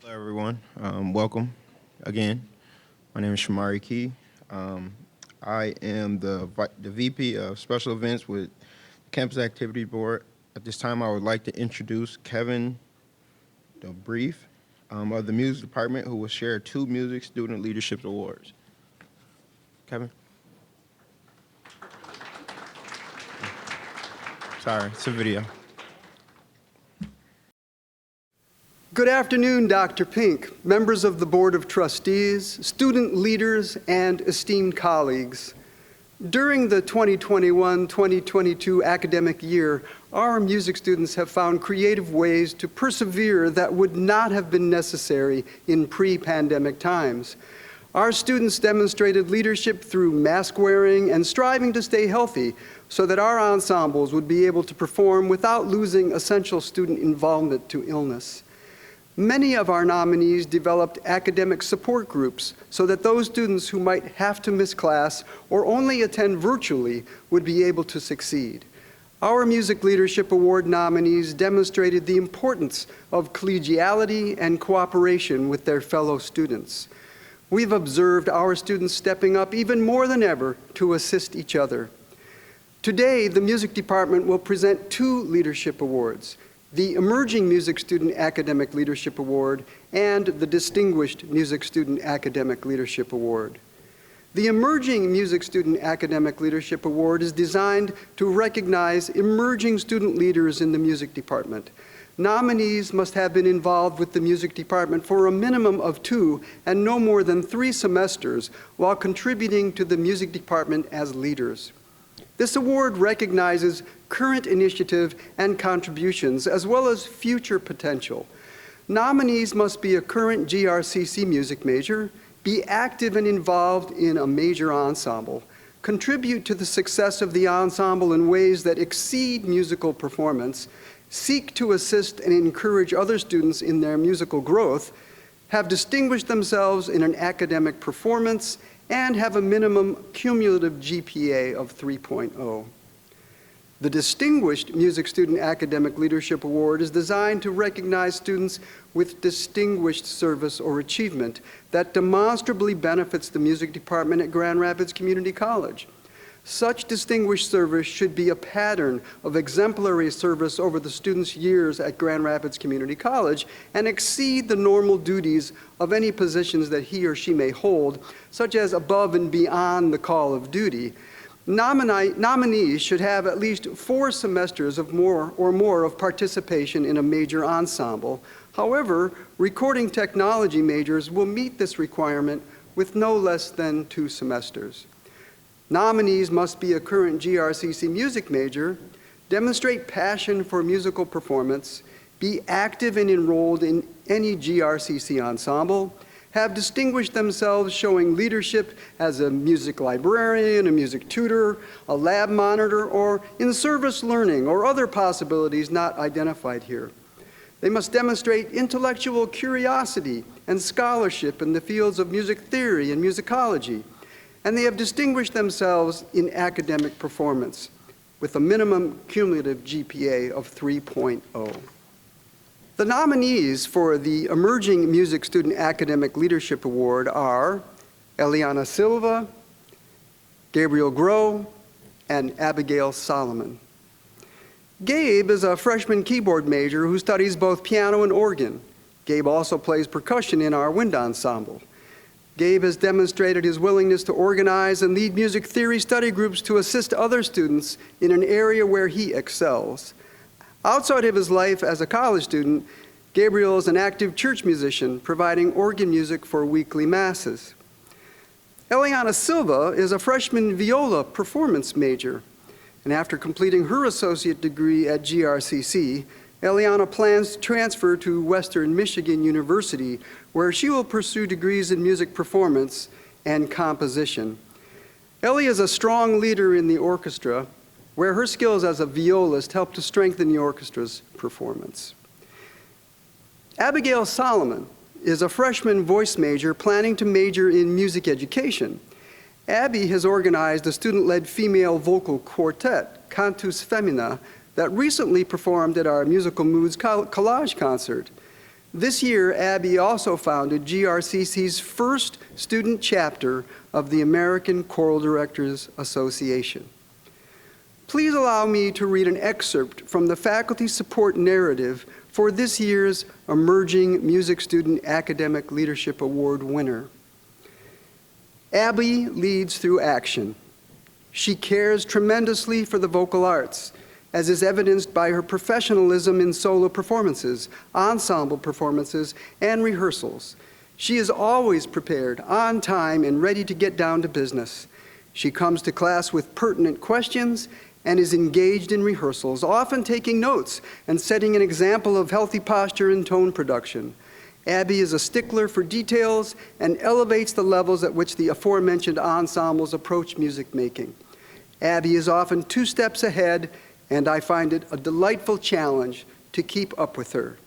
Speaker 10: Hello, everyone. Welcome again. My name is Shamari Key. I am the VP of Special Events with Campus Activity Board. At this time, I would like to introduce Kevin DeBrief of the Music Department, who will share 2 Music Student Leadership Awards. Kevin? Sorry, it's a video.
Speaker 11: Good afternoon, Dr. Pink, members of the Board of Trustees, student leaders, and esteemed colleagues. During the 2021-2022 academic year, our music students have found creative ways to persevere that would not have been necessary in pre-pandemic times. Our students demonstrated leadership through mask wearing and striving to stay healthy so that our ensembles would be able to perform without losing essential student involvement to illness. Many of our nominees developed academic support groups so that those students who might have to miss class or only attend virtually would be able to succeed. Our Music Leadership Award nominees demonstrated the importance of collegiality and cooperation with their fellow students. We've observed our students stepping up even more than ever to assist each other. Today, the Music Department will present 2 leadership awards: the Emerging Music Student Academic Leadership Award and the Distinguished Music Student Academic Leadership Award. The Emerging Music Student Academic Leadership Award is designed to recognize emerging student leaders in the music department. Nominees must have been involved with the music department for a minimum of 2 and no more than 3 semesters while contributing to the music department as leaders. This award recognizes current initiative and contributions, as well as future potential. Nominees must be a current GRCC music major, be active and involved in a major ensemble, contribute to the success of the ensemble in ways that exceed musical performance, seek to assist and encourage other students in their musical growth, have distinguished themselves in an academic performance, and have a minimum cumulative GPA of 3.0. The Distinguished Music Student Academic Leadership Award is designed to recognize students with distinguished service or achievement that demonstrably benefits the music department at Grand Rapids Community College. Such distinguished service should be a pattern of exemplary service over the student's years at Grand Rapids Community College and exceed the normal duties of any positions that he or she may hold, such as above and beyond the call of duty. Nominees should have at least 4 semesters of more of participation in a major ensemble. However, recording technology majors will meet this requirement with no less than 2 semesters. Nominees must be a current GRCC music major, demonstrate passion for musical performance, be active and enrolled in any GRCC ensemble, have distinguished themselves showing leadership as a music librarian, a music tutor, a lab monitor, or in service learning or other possibilities not identified here. They must demonstrate intellectual curiosity and scholarship in the fields of music theory and musicology, and they have distinguished themselves in academic performance with a minimum cumulative GPA of 3.0. The nominees for the Emerging Music Student Academic Leadership Award are Eliana Silva, Gabriel Groh, and Abigail Solomon. Gabe is a freshman keyboard major who studies both piano and organ. Gabe also plays percussion in our wind ensemble. Gabe has demonstrated his willingness to organize and lead music theory study groups to assist other students in an area where he excels. Outside of his life as a college student, Gabriel is an active church musician, providing organ music for weekly masses. Eliana Silva is a freshman viola performance major, and after completing her associate degree at GRCC, Eliana plans to transfer to Western Michigan University, where she will pursue degrees in music performance and composition. Ellie is a strong leader in the orchestra, where her skills as a violist help to strengthen the orchestra's performance. Abigail Solomon is a freshman voice major planning to major in music education. Abby has organized a student-led female vocal quartet, Cantus Femina, that recently performed at our Musical Moods Collage concert. This year, Abby also founded GRCC's first student chapter of the American Choral Directors Association. Please allow me to read an excerpt from the faculty support narrative for this year's Emerging Music Student Academic Leadership Award winner. Abby leads through action. She cares tremendously for the vocal arts, as is evidenced by her professionalism in solo performances, ensemble performances, and rehearsals. She is always prepared, on time, and ready to get down to business. She comes to class with pertinent questions and is engaged in rehearsals, often taking notes and setting an example of healthy posture and tone production. Abby is a stickler for details and elevates the levels at which the aforementioned ensembles approach music making. Abby is often 2 steps ahead, and I find it a delightful challenge to keep up with her.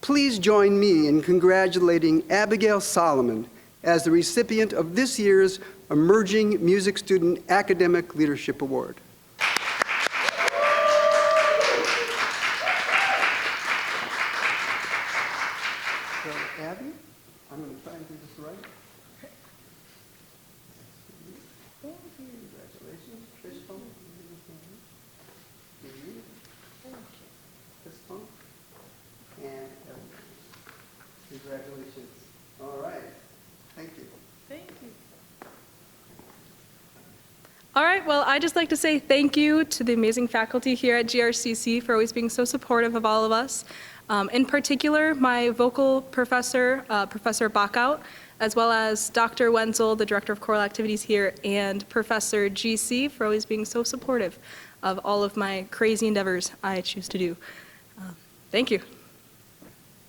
Speaker 11: Please join me in congratulating Abigail Solomon as the recipient of this year's Emerging Music Student Academic Leadership Award. So, Abby, I'm going to try and do this right. Thank you. Congratulations. Fishbone. Fishbone. And congratulations. All right. Thank you.
Speaker 12: Thank you. All right, well, I'd just like to say thank you to the amazing faculty here at GRCC for always being so supportive of all of us. In particular, my vocal professor, Professor Backout, as well as Dr. Wenzel, the Director of Choral Activities here, and Professor GC for always being so supportive of all of my crazy endeavors I choose to do. Thank you.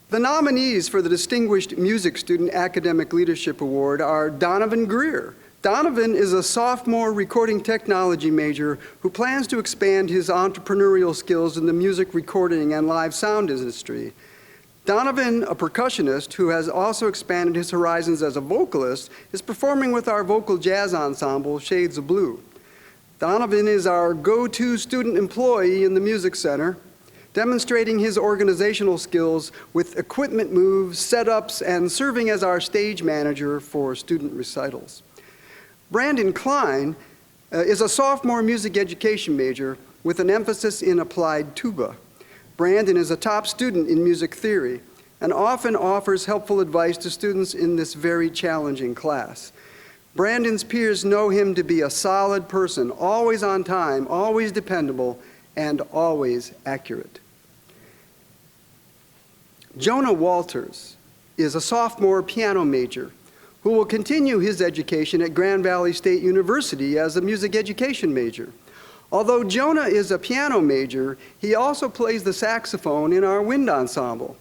Speaker 11: The nominees for the Distinguished Music Student Academic Leadership Award are Donovan Greer. Donovan is a sophomore recording technology major who plans to expand his entrepreneurial skills in the music recording and live sound industry. Donovan, a percussionist who has also expanded his horizons as a vocalist, is performing with our vocal jazz ensemble, Shades of Blue. Donovan is our go-to student employee in the Music Center, demonstrating his organizational skills with equipment moves, setups, and serving as our stage manager for student recitals. Brandon Klein is a sophomore music education major with an emphasis in applied tuba. Brandon is a top student in music theory and often offers helpful advice to students in this very challenging class. Brandon's peers know him to be a solid person, always on time, always dependable, and always accurate. Jonah Walters is a sophomore piano major who will continue his education at Grand Valley State University as a music education major. Although Jonah is a piano major, he also plays the saxophone in our wind ensemble.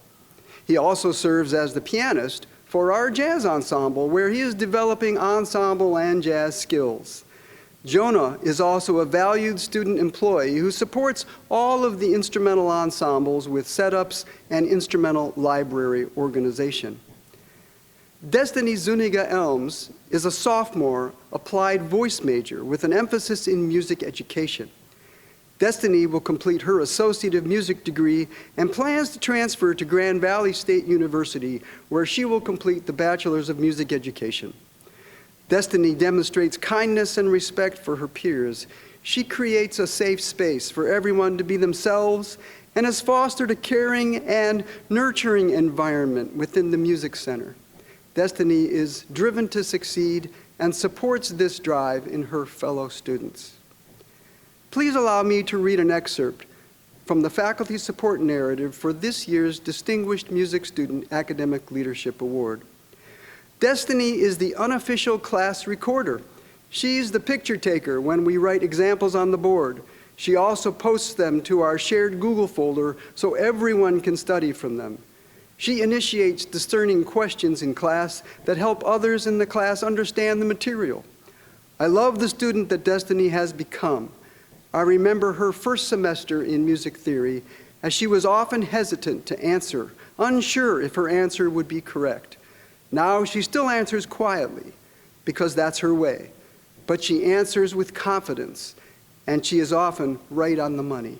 Speaker 11: He also serves as the pianist for our jazz ensemble, where he is developing ensemble and jazz skills. Jonah is also a valued student employee who supports all of the instrumental ensembles with setups and instrumental library organization. Destiny Zuniga Elms is a sophomore applied voice major with an emphasis in music education. Destiny will complete her Associate of Music degree and plans to transfer to Grand Valley State University, where she will complete the Bachelor's of Music Education. Destiny demonstrates kindness and respect for her peers. She creates a safe space for everyone to be themselves and has fostered a caring and nurturing environment within the Music Center. Destiny is driven to succeed and supports this drive in her fellow students. Please allow me to read an excerpt from the faculty support narrative for this year's Distinguished Music Student Academic Leadership Award. Destiny is the unofficial class recorder. She's the picture taker when we write examples on the board. She also posts them to our shared Google folder so everyone can study from them. She initiates discerning questions in class that help others in the class understand the material. I love the student that Destiny has become. I remember her first semester in music theory, as she was often hesitant to answer, unsure if her answer would be correct. Now she still answers quietly, because that's her way, but she answers with confidence, and she is often right on the money.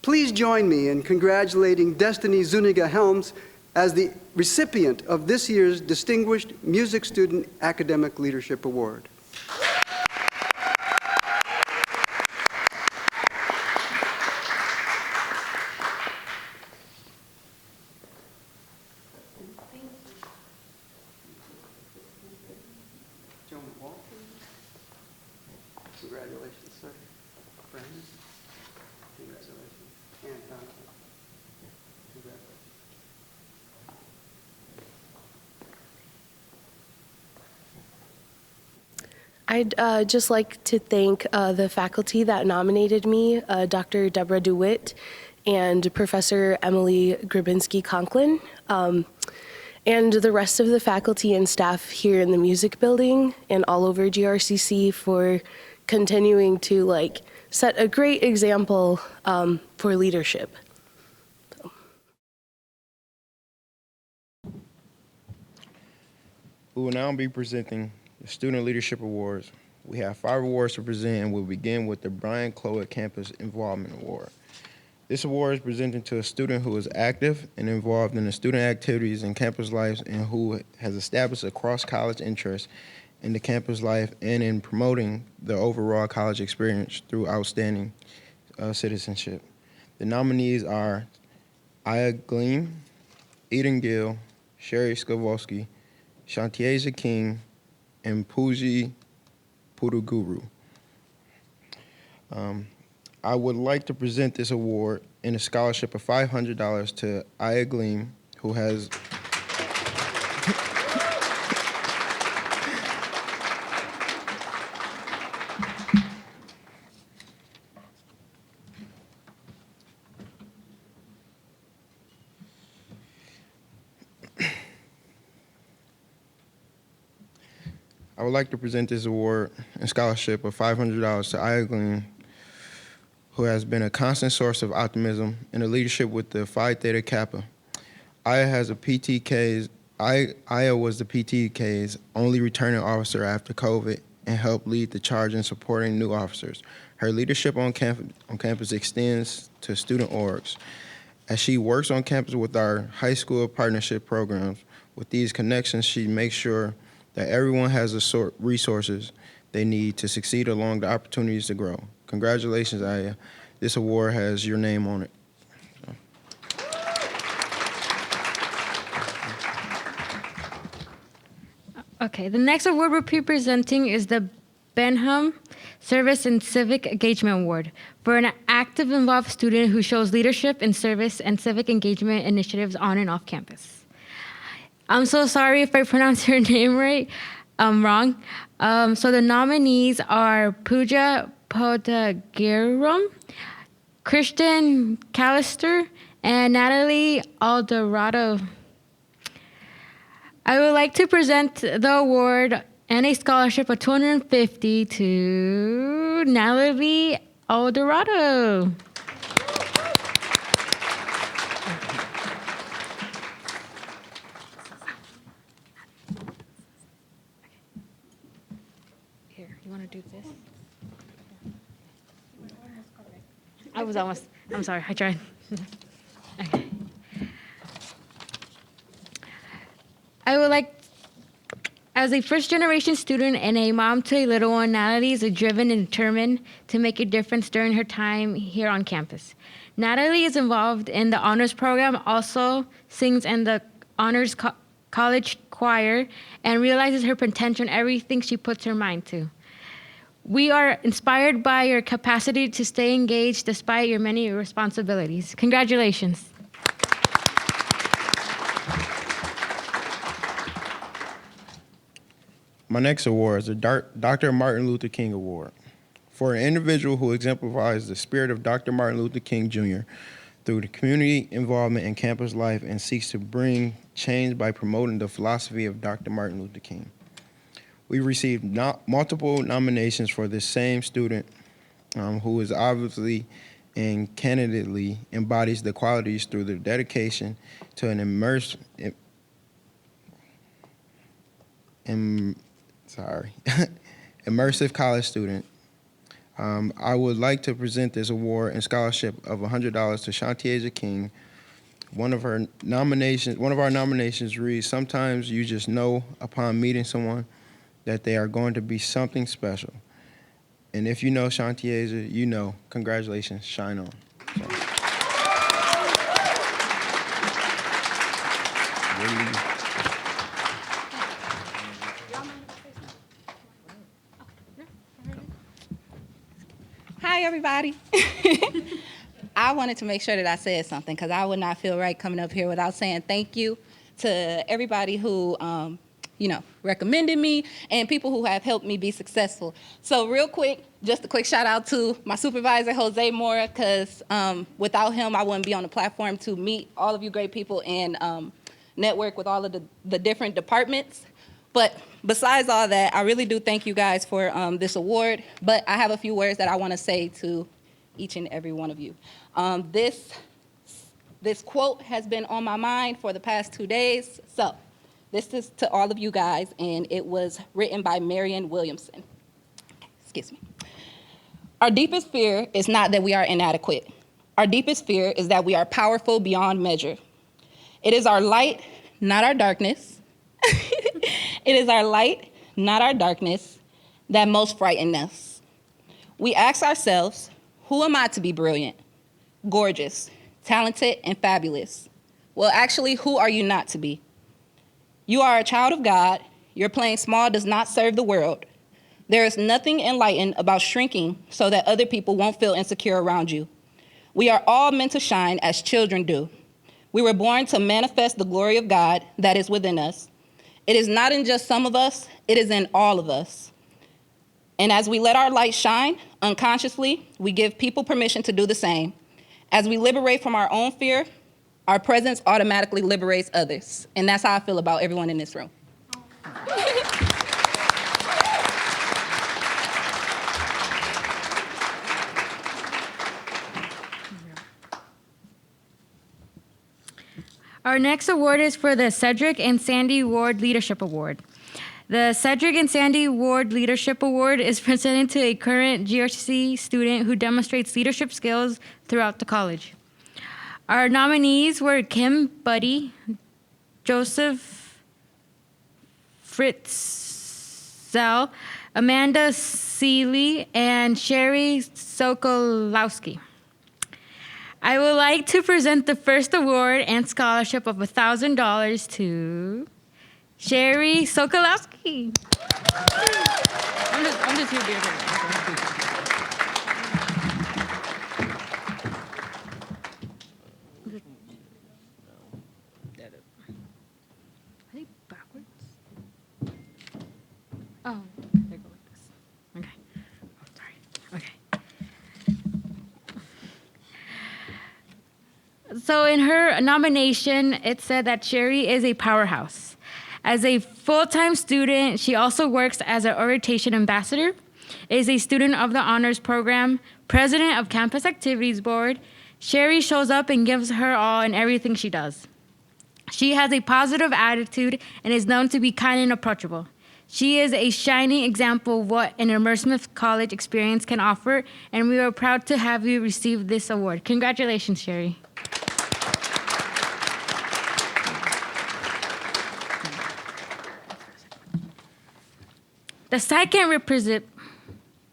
Speaker 11: Please join me in congratulating Destiny Zuniga Helms as the recipient of this year's Distinguished Music Student Academic Leadership Award. Congratulations, sir. Brandon, congratulations. And Jonathan, congratulations.
Speaker 13: I'd just like to thank the faculty that nominated me, Dr. Deborah DeWitt and Professor Emily Grabinski-Conklin, and the rest of the faculty and staff here in the music building and all over GRCC for continuing to set a great example for leadership.
Speaker 10: We will now be presenting the Student Leadership Awards. We have 5 awards to present, and we'll begin with the Brian Clowood Campus Involvement Award. This award is presented to a student who is active and involved in the student activities in campus life and who has established a cross-college interest in the campus life and in promoting the overall college experience through outstanding citizenship. The nominees are Aya Gleam, Eden Gill, Sherry Skowalski, Shantiaza King, and Pooji Puduguru. I would like to present this award in a scholarship of $500 to Aya Gleam, who has I would like to present this award and scholarship of $500 to Aya Gleam, who has been a constant source of optimism and a leadership with the Phi Theta Kappa. Aya was the PTK's only returning officer after COVID and helped lead the charge in supporting new officers. Her leadership on campus extends to student orgs. As she works on campus with our high school partnership programs, with these connections, she makes sure that everyone has the resources they need to succeed along the opportunities to grow. Congratulations, Aya. This award has your name on it.
Speaker 9: Okay, the next award we're presenting is the Benham Service and Civic Engagement Award for an active, involved student who shows leadership in service and civic engagement initiatives on and off campus. I'm so sorry if I pronounce your name wrong. So the nominees are Pooja Podagiram, Christian Callister, and Natalie Alderado. I would like to present the award And a scholarship of $250 to Natalie Eldorado. Here, you want to do this? I was almost, I'm sorry, I tried. Okay. I would like, as a first-generation student and a mom to a little one, Natalie is driven and determined to make a difference during her time here on campus. Natalie is involved in the honors program, also sings in the honors college choir, and realizes her potential in everything she puts her mind to. We are inspired by your capacity to stay engaged despite your many responsibilities. Congratulations.
Speaker 10: My next award is the Dr. Martin Luther King Award for an individual who exemplifies the spirit of Dr. Martin Luther King Jr. through the community involvement in campus life and seeks to bring change by promoting the philosophy of Dr. Martin Luther King. We received multiple nominations for this same student who is obviously and candidly embodies the qualities through their dedication to an immersive college student. I would like to present this award and scholarship of $100 to Shantiaja King. One of our nominations reads, "Sometimes you just know upon meeting someone that they are going to be something special. And if you know Shantiaja, you know. Congratulations, shine on." So.
Speaker 14: Hi, everybody. I wanted to make sure that I said something because I would not feel right coming up here without saying thank you to everybody who, recommended me and people who have helped me be successful. So real quick, just a quick shout out to my supervisor, Jose Mora, because without him, I wouldn't be on the platform to meet all of you great people and network with all of the different departments. But besides all that, I really do thank you guys for this award. But I have a few words that I want to say to each and every one of you. This quote has been on my mind for the past 2 days. So this is to all of you guys, and it was written by Marianne Williamson. Excuse me. Our deepest fear is not that we are inadequate. Our deepest fear is that we are powerful beyond measure. It is our light, not our darkness. It is our light, not our darkness, that most frighten us. We ask ourselves, who am I to be brilliant, gorgeous, talented, and fabulous? Well, actually, who are you not to be? You are a child of God. Your playing small does not serve the world. There is nothing enlightened about shrinking so that other people won't feel insecure around you. We are all meant to shine as children do. We were born to manifest the glory of God that is within us. It is not in just some of us, it is in all of us. And as we let our light shine, unconsciously, we give people permission to do the same. As we liberate from our own fear, our presence automatically liberates others. And that's how I feel about everyone in this room.
Speaker 9: Our next award is for the Cedric and Sandy Ward Leadership Award. The Cedric and Sandy Ward Leadership Award is presented to a current GRC student who demonstrates leadership skills throughout the college. Our nominees were Kim Buddy, Joseph Fritzel, Amanda Seeley, and Sherry Sokolowski. I would like to present the first award and scholarship of $1,000 to Sherry Sokolowski. I'm just here being Are they backwards? Oh, they go like this. Okay. Oh, sorry. Okay. So in her nomination, it said that Sherry is a powerhouse. As a full-time student, she also works as an orientation ambassador, is a student of the honors program, president of Campus Activities Board. Sherry shows up and gives her all in everything she does. She has a positive attitude and is known to be kind and approachable. She is a shining example of what an immersive college experience can offer, and we are proud to have you receive this award. Congratulations, Sherry. The second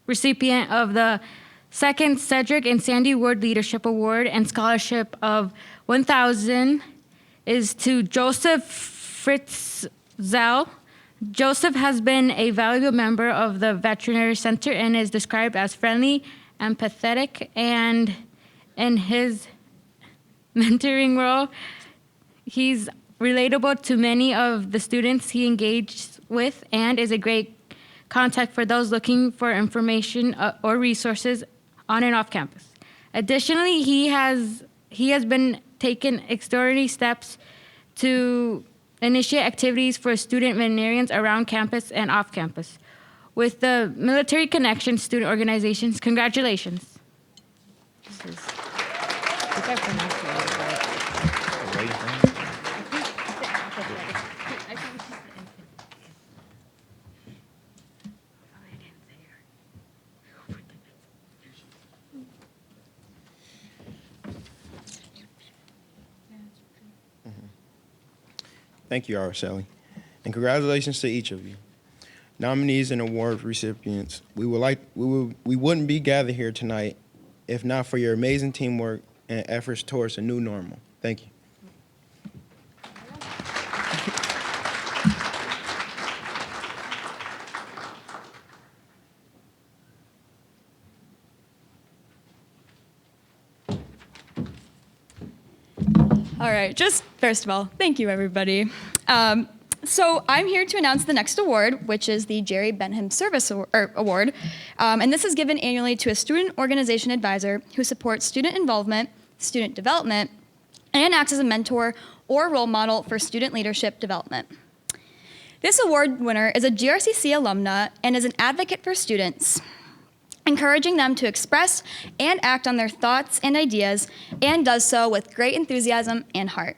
Speaker 9: recipient of the second Cedric and Sandy Ward Leadership Award and Scholarship of 1,000 is to Joseph Fritzell. Joseph has been a valuable member of the Veterinary Center and is described as friendly, empathetic, and in his mentoring role, he's relatable to many of the students he engages with and is a great contact for those looking for information or resources on and off campus. Additionally, he has been taking extraordinary steps to initiate activities for student veterinarians around campus and off campus. With the Military Connection student organizations, congratulations.
Speaker 10: Thank you, Araceli, and congratulations to each of you. Nominees and award recipients, we wouldn't be gathered here tonight if not for your amazing teamwork and efforts towards a new normal. Thank you.
Speaker 3: All right, just first of all, thank you, everybody. So I'm here to announce the next award, which is the Jerry Benham Service Award. And this is given annually to a student organization advisor who supports student involvement, student development, and acts as a mentor or role model for student leadership development. This award winner is a GRCC alumna and is an advocate for students, encouraging them to express and act on their thoughts and ideas, and does so with great enthusiasm and heart.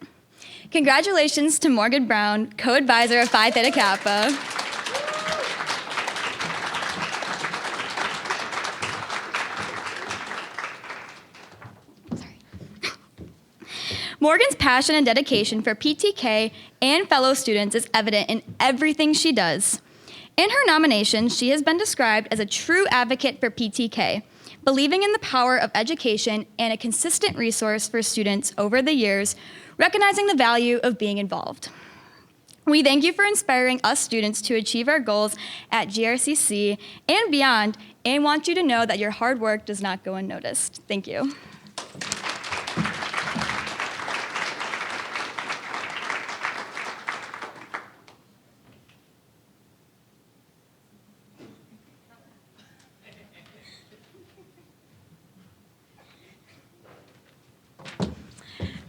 Speaker 3: Congratulations to Morgan Brown, co-advisor of Phi Theta Kappa. Morgan's passion and dedication for PTK and fellow students is evident in everything she does. In her nomination, she has been described as a true advocate for PTK, believing in the power of education and a consistent resource for students over the years, recognizing the value of being involved. We thank you for inspiring us students to achieve our goals at GRCC and beyond, and want you to know that your hard work does not go unnoticed. Thank you.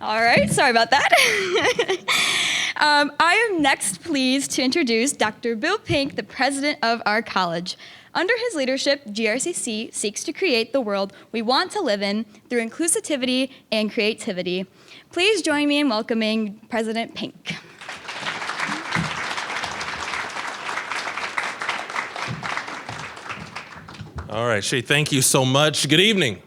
Speaker 3: All right, sorry about that. I am next pleased to introduce Dr. Bill Pink, the president of our college. Under his leadership, GRCC seeks to create the world we want to live in through inclusivity and creativity. Please join me in welcoming President Pink.
Speaker 15: All right, Shay, thank you so much. Good evening.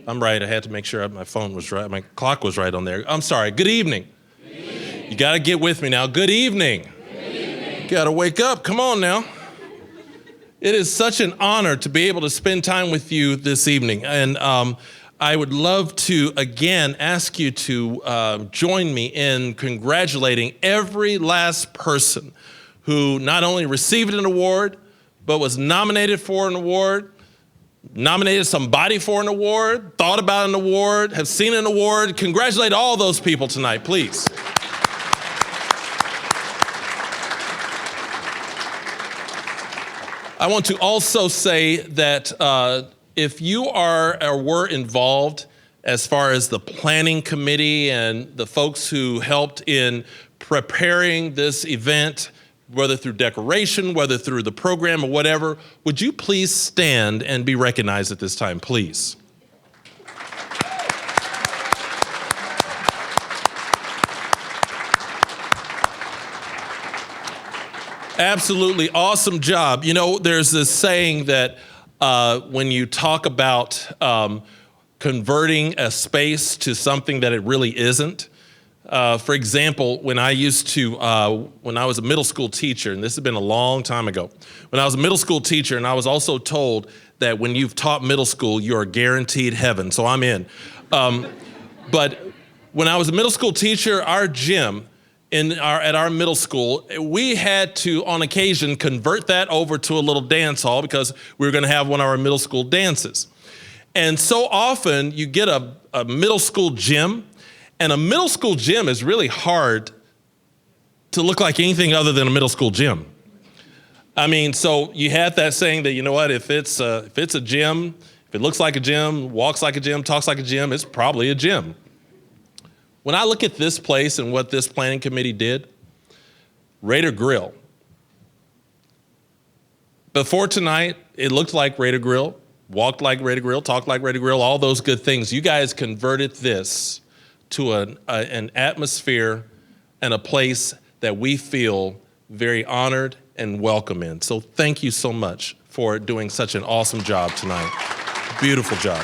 Speaker 15: I'm right. I had to make sure my phone was right. My clock was right on there. I'm sorry. Good evening. Good evening. You got to get with me now. Good evening. Good evening. Got to wake up. Come on now. It is such an honor to be able to spend time with you this evening. And I would love to, again, ask you to join me in congratulating every last person who not only received an award, but was nominated for an award, nominated somebody for an award, thought about an award, have seen an award. Congratulate all those people tonight, please. I want to also say that if you are or were involved as far as the planning committee and the folks who helped in preparing this event, whether through decoration, whether through the program or whatever. Would you please stand and be recognized at this time, please? Absolutely awesome job. You know, there's this saying that when you talk about converting a space to something that it really isn't. For example, when I was a middle school teacher, and this has been a long time ago, when I was a middle school teacher, and I was also told that when you've taught middle school, you're guaranteed heaven, so I'm in. But when I was a middle school teacher, our gym at our middle school, we had to, on occasion, convert that over to a little dance hall because we were going to have one of our middle school dances. And so often you get a middle school gym, and a middle school gym is really hard to look like anything other than a middle school gym. I mean, so you had that saying that, you know what, if it's a gym, if it looks like a gym, walks like a gym, talks like a gym, it's probably a gym. When I look at this place and what this planning committee did, Raider Grill. Before tonight, it looked like Raider Grill, walked like Raider Grill, talked like Raider Grill, all those good things. You guys converted this to an atmosphere and a place that we feel very honored and welcome in. So thank you so much for doing such an awesome job tonight. Beautiful job.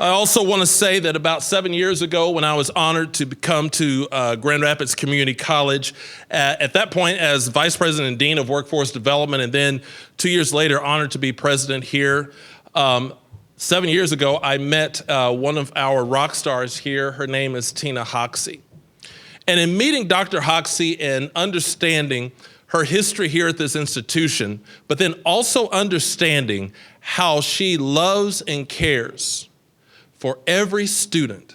Speaker 15: I also want to say that about 7 years ago, when I was honored to come to Grand Rapids Community College, at that point as Vice President and Dean of Workforce Development, and then 2 years later, honored to be president here. 7 years ago, I met one of our rock stars here. Her name is Tina Hoxie. And in meeting Dr. Hoxie and understanding her history here at this institution, but then also understanding how she loves and cares for every student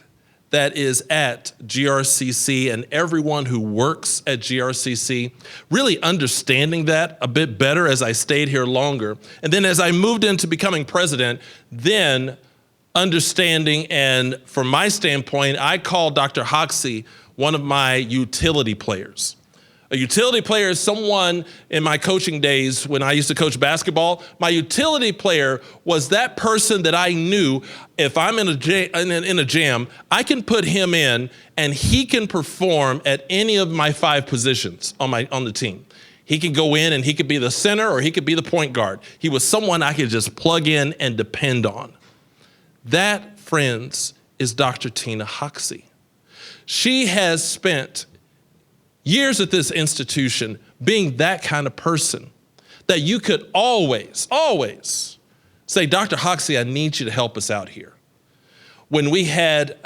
Speaker 15: that is at GRCC and everyone who works at GRCC, really understanding that a bit better as I stayed here longer. And then as I moved into becoming president, then understanding, and from my standpoint, I call Dr. Hoxie one of my utility players. A utility player is someone in my coaching days when I used to coach basketball. My utility player was that person that I knew if I'm in a jam, I can put him in and he can perform at any of my 5 positions on the team. He could go in and he could be the center or he could be the point guard. He was someone I could just plug in and depend on. That, friends, is Dr. Tina Hoxie. She has spent years at this institution being that kind of person that you could always say, Dr. Hoxie, I need you to help us out here. When we had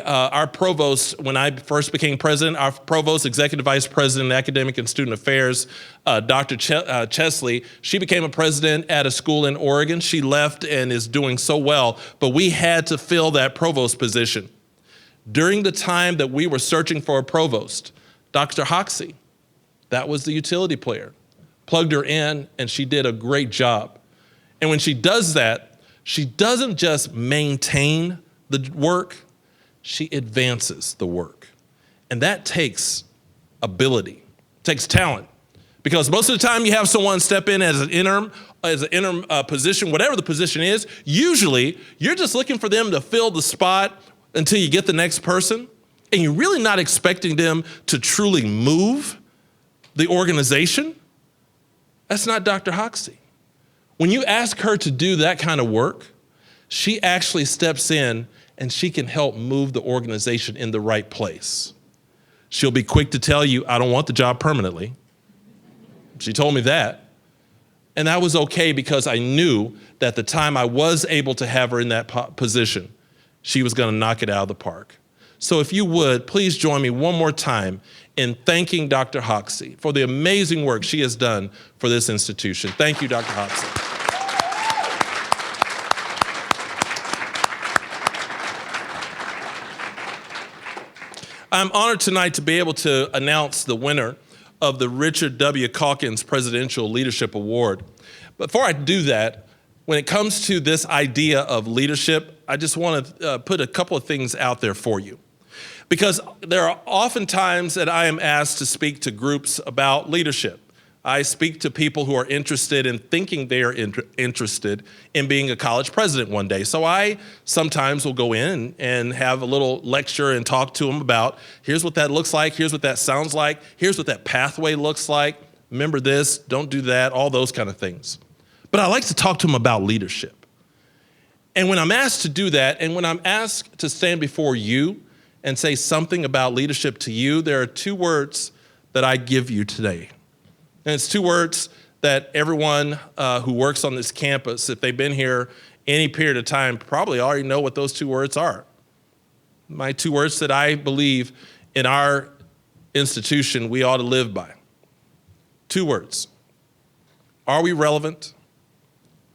Speaker 15: our provost, when I first became president, our provost, executive vice president, academic and student affairs, Dr. Chesley, she became a president at a school in Oregon. She left and is doing so well, but we had to fill that provost position. During the time that we were searching for a provost, Dr. Hoxie, that was the utility player, plugged her in and she did a great job. And when she does that, she doesn't just maintain the work, she advances the work. And that takes ability, takes talent. Because most of the time you have someone step in as an interim position, whatever the position is, usually you're just looking for them to fill the spot until you get the next person. And you're really not expecting them to truly move the organization. That's not Dr. Hoxie. When you ask her to do that kind of work, she actually steps in and she can help move the organization in the right place. She'll be quick to tell you, I don't want the job permanently. She told me that. And that was okay because I knew that the time I was able to have her in that position, she was going to knock it out of the park. So if you would, please join me one more time in thanking Dr. Hoxie for the amazing work she has done for this institution. Thank you, Dr. Hoxie. I'm honored tonight to be able to announce the winner of the Richard W. Calkins Presidential Leadership Award. Before I do that, when it comes to this idea of leadership, I just want to put a couple of things out there for you. Because there are often times that I am asked to speak to groups about leadership. I speak to people who are interested in thinking they are interested in being a college president one day. So I sometimes will go in and have a little lecture and talk to them about, here's what that looks like, here's what that sounds like, here's what that pathway looks like, remember this, don't do that, all those kind of things. But I like to talk to them about leadership. And when I'm asked to do that, and when I'm asked to stand before you and say something about leadership to you, there are two words that I give you today. And it's two words that everyone who works on this campus, if they've been here any period of time, probably already know what those two words are. My two words that I believe in our institution we ought to live by. Two words. Are we relevant?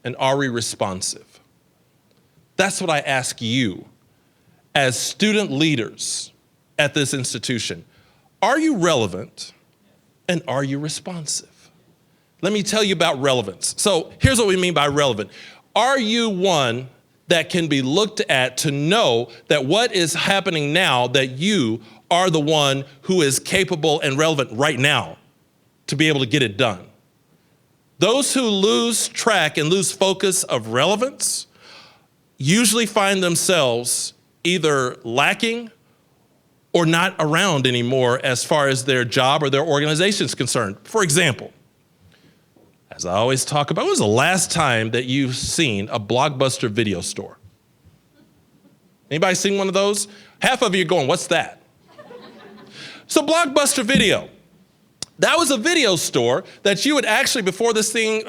Speaker 15: And are we responsive? That's what I ask you as student leaders at this institution. Are you relevant and are you responsive? Let me tell you about relevance. So here's what we mean by relevant. Are you one that can be looked at to know that what is happening now, that you are the one who is capable and relevant right now to be able to get it done? Those who lose track and lose focus of relevance usually find themselves either lacking or not around anymore as far as their job or their organization is concerned. For example, as I always talk about, when was the last time that you've seen a Blockbuster video store? Anybody seen one of those? Half of you are going, what's that? So Blockbuster Video, that was a video store that you would actually, before this thing,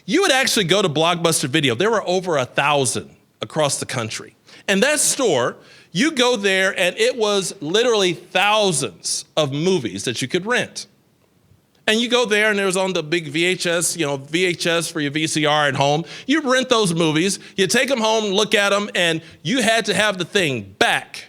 Speaker 15: you would actually go to Blockbuster Video. There were over 1,000 across the country. And that store, you go there and it was literally thousands of movies that you could rent. And you go there and there was on the big VHS, VHS for your VCR at home. You rent those movies, you take them home, look at them, and you had to have the thing back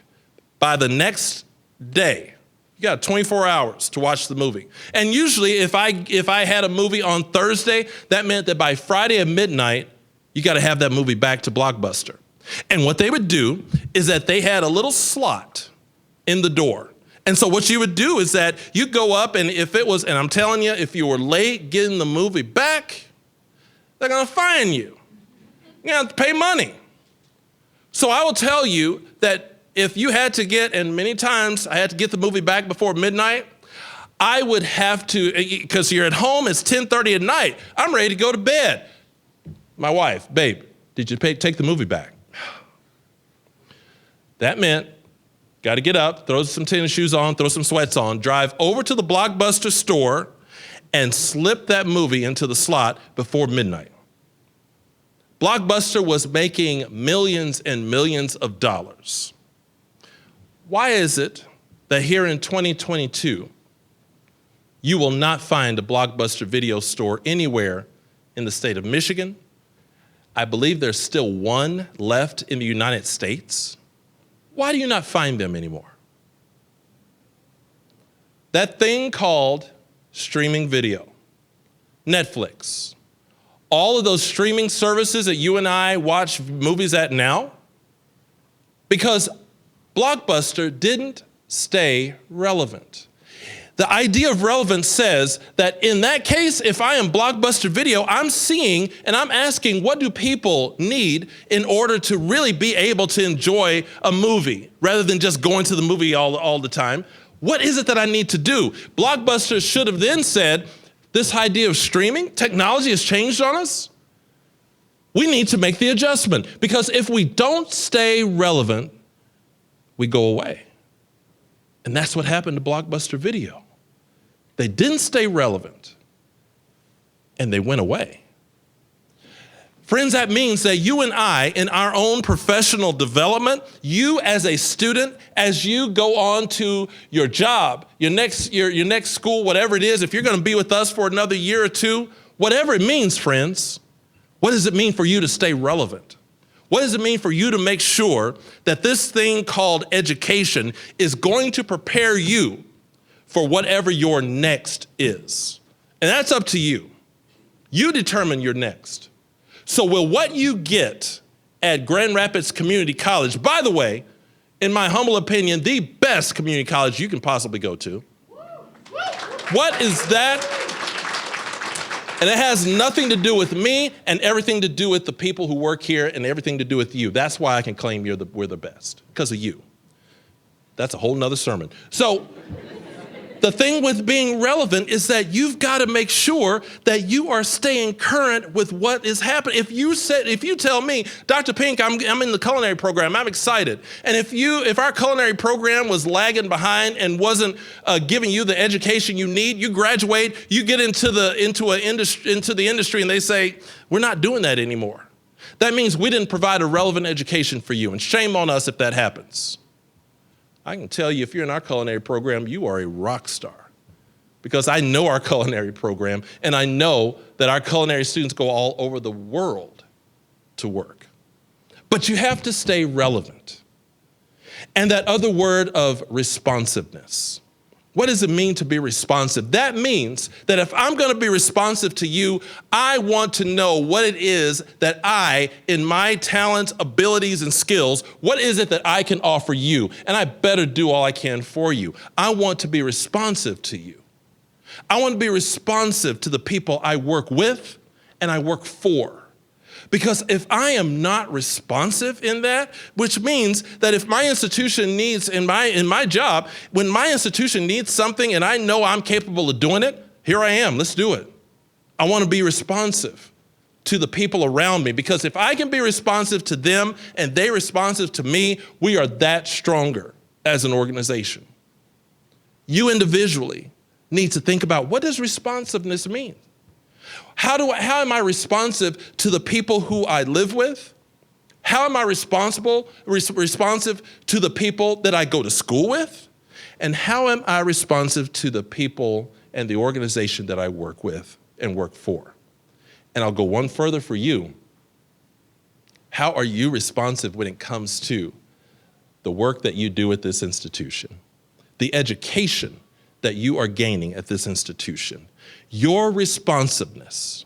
Speaker 15: by the next day. You got 24 hours to watch the movie. And usually if I had a movie on Thursday, that meant that by Friday at midnight, you got to have that movie back to Blockbuster. And what they would do is that they had a little slot in the door. And so what you would do is that you go up, and if it was, and I'm telling you, if you were late getting the movie back, they're gonna fine you. You're gonna have to pay money. So I will tell you that if you had to get, and many times I had to get the movie back before midnight, I would have to, because you're at home, it's 10:30 at night, I'm ready to go to bed. My wife, babe, did you take the movie back? That meant, got to get up, throw some tennis shoes on, throw some sweats on, drive over to the Blockbuster store and slip that movie into the slot before midnight. Blockbuster was making millions and millions of dollars. Why is it that here in 2022, you will not find a Blockbuster video store anywhere in the state of Michigan? I believe there's still one left in the United States. Why do you not find them anymore? That thing called streaming video, Netflix, all of those streaming services that you and I watch movies at now, because Blockbuster didn't stay relevant. The idea of relevance says that in that case, if I am Blockbuster Video, I'm seeing and I'm asking, what do people need in order to really be able to enjoy a movie rather than just going to the movie all the time? What is it that I need to do? Blockbuster should have then said, this idea of streaming, technology has changed on us. We need to make the adjustment, because if we don't stay relevant, we go away. And that's what happened to Blockbuster Video. They didn't stay relevant, and they went away. Friends, that means that you and I, in our own professional development, you as a student, as you go on to your job, your next school, whatever it is, if you're going to be with us for another year or two, whatever it means, friends, what does it mean for you to stay relevant? What does it mean for you to make sure that this thing called education is going to prepare you for whatever your next is? And that's up to you. You determine your next. So will what you get at Grand Rapids Community College, by the way, in my humble opinion, the best community college you can possibly go to. What is that? And it has nothing to do with me and everything to do with the people who work here and everything to do with you. That's why I can claim we're the best, because of you. That's a whole nother sermon. So the thing with being relevant is that you've got to make sure that you are staying current with what is happening. If you tell me, Dr. Pink, I'm in the culinary program, I'm excited. And if our culinary program was lagging behind and wasn't giving you the education you need, you graduate, you get into the industry and they say, we're not doing that anymore. That means we didn't provide a relevant education for you, and shame on us if that happens. I can tell you, if you're in our culinary program, you are a rock star, because I know our culinary program, and I know that our culinary students go all over the world to work. But you have to stay relevant. And that other word of responsiveness. What does it mean to be responsive? That means that if I'm going to be responsive to you, I want to know what it is that I, in my talents, abilities, and skills, what is it that I can offer you? And I better do all I can for you. I want to be responsive to you. I want to be responsive to the people I work with and I work for. Because if I am not responsive in that, which means that if my institution needs, in my job, when my institution needs something and I know I'm capable of doing it, here I am, let's do it. I want to be responsive to the people around me, because if I can be responsive to them and they responsive to me, we are that stronger as an organization. You individually need to think about, what does responsiveness mean? How am I responsive to the people who I live with? How am I responsive to the people that I go to school with? And how am I responsive to the people and the organization that I work with and work for? And I'll go one further for you. How are you responsive when it comes to the work that you do at this institution, the education that you are gaining at this institution? Your responsiveness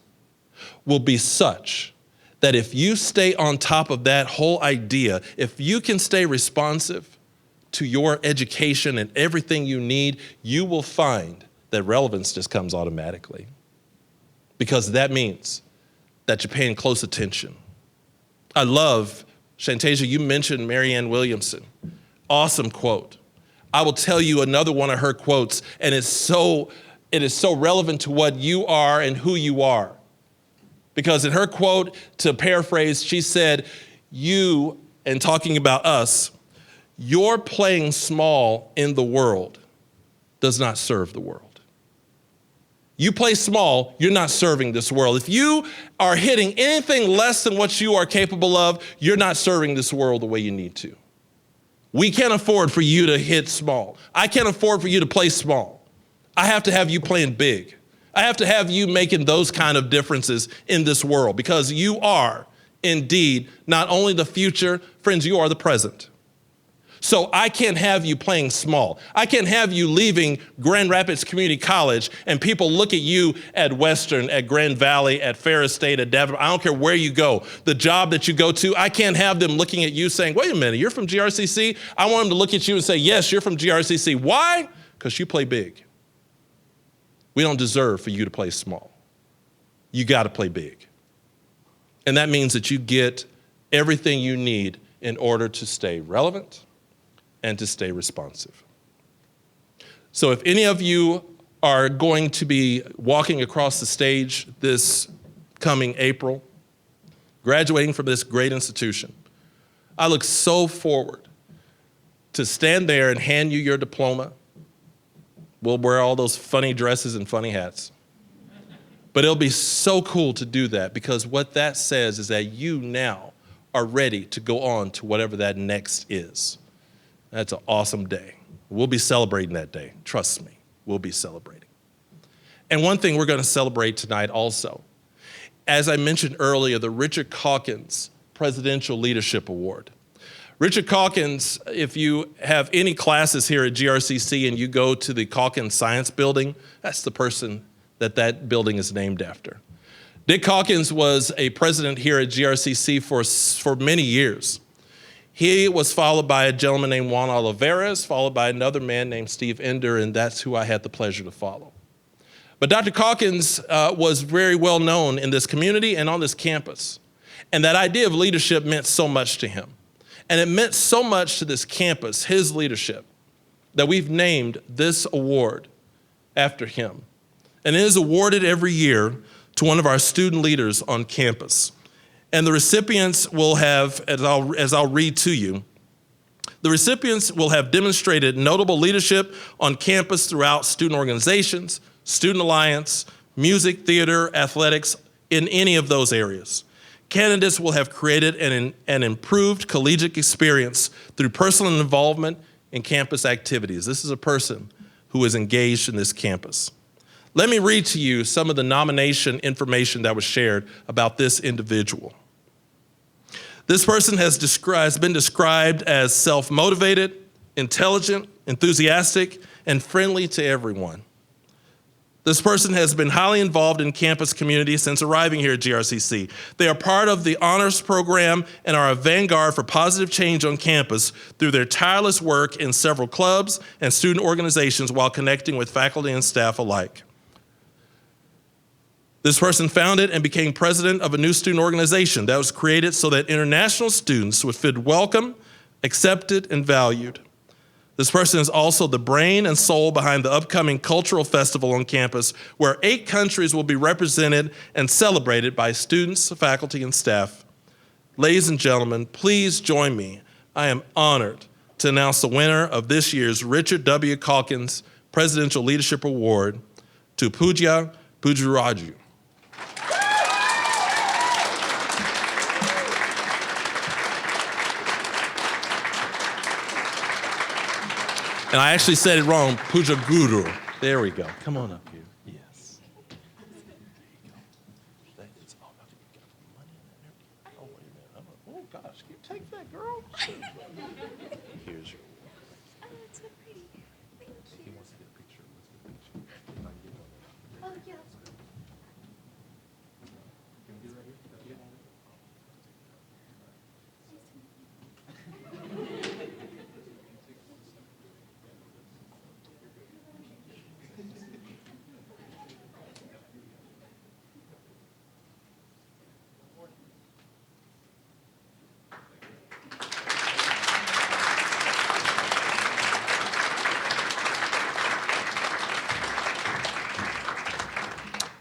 Speaker 15: will be such that if you stay on top of that whole idea, if you can stay responsive to your education and everything you need, you will find that relevance just comes automatically. Because that means that you're paying close attention. I love, Shantasia, you mentioned Marianne Williamson. Awesome quote. I will tell you another one of her quotes, and it is so relevant to what you are and who you are. Because in her quote, to paraphrase, she said, you, and talking about us, your playing small in the world does not serve the world. You play small, you're not serving this world. If you are hitting anything less than what you are capable of, you're not serving this world the way you need to. We can't afford for you to hit small. I can't afford for you to play small. I have to have you playing big. I have to have you making those kind of differences in this world, because you are indeed not only the future, friends, you are the present. So I can't have you playing small. I can't have you leaving Grand Rapids Community College and people look at you at Western, at Grand Valley, at Ferris State, at Davenport. I don't care where you go. The job that you go to, I can't have them looking at you saying, wait a minute, you're from GRCC? I want them to look at you and say, yes, you're from GRCC. Why? Because you play big. We don't deserve for you to play small. You got to play big. And that means that you get everything you need in order to stay relevant and to stay responsive. So if any of you are going to be walking across the stage this coming April, graduating from this great institution, I look so forward to stand there and hand you your diploma. We'll wear all those funny dresses and funny hats. But it'll be so cool to do that, because what that says is that you now are ready to go on to whatever that next is. That's an awesome day. We'll be celebrating that day. Trust me, we'll be celebrating. And one thing we're going to celebrate tonight also, as I mentioned earlier, the Richard Calkins Presidential Leadership Award. Richard Calkins, if you have any classes here at GRCC and you go to the Calkins Science Building, that's the person that building is named after. Dick Calkins was a president here at GRCC for many years. He was followed by a gentleman named Juan Olivares, followed by another man named Steve Ender, and that's who I had the pleasure to follow. But Dr. Calkins was very well known in this community and on this campus. And that idea of leadership meant so much to him. And it meant so much to this campus, his leadership, that we've named this award after him. And it is awarded every year to one of our student leaders on campus. And the recipients will have, as I'll read to you, the recipients will have demonstrated notable leadership on campus throughout student organizations, Student Alliance, music, theater, athletics, in any of those areas. Candidates will have created an improved collegiate experience through personal involvement in campus activities. This is a person who is engaged in this campus. Let me read to you some of the nomination information that was shared about this individual. This person has been described as self-motivated, intelligent, enthusiastic, and friendly to everyone. This person has been highly involved in campus community since arriving here at GRCC. They are part of the honors program and are a vanguard for positive change on campus through their tireless work in several clubs and student organizations while connecting with faculty and staff alike. This person founded and became president of a new student organization that was created so that international students would feel welcome, accepted, and valued. This person is also the brain and soul behind the upcoming cultural festival on campus, where 8 countries will be represented and celebrated by students, faculty, and staff. Ladies and gentlemen, please join me. I am honored to announce the winner of this year's Richard W. Calkins Presidential Leadership Award to Pooja Pujuraju. And I actually said it wrong, Puja Guru. There we go. Come on up here. Yes. There you go. Oh, wait a minute. Oh, gosh. Can you take that, girl? Here's your award.
Speaker 16: Oh, it's so pretty. Thank you.
Speaker 15: He wants to get a picture. Let's get a picture. If I can get one.
Speaker 16: Oh, yeah.
Speaker 15: Can we get it right here? Yeah.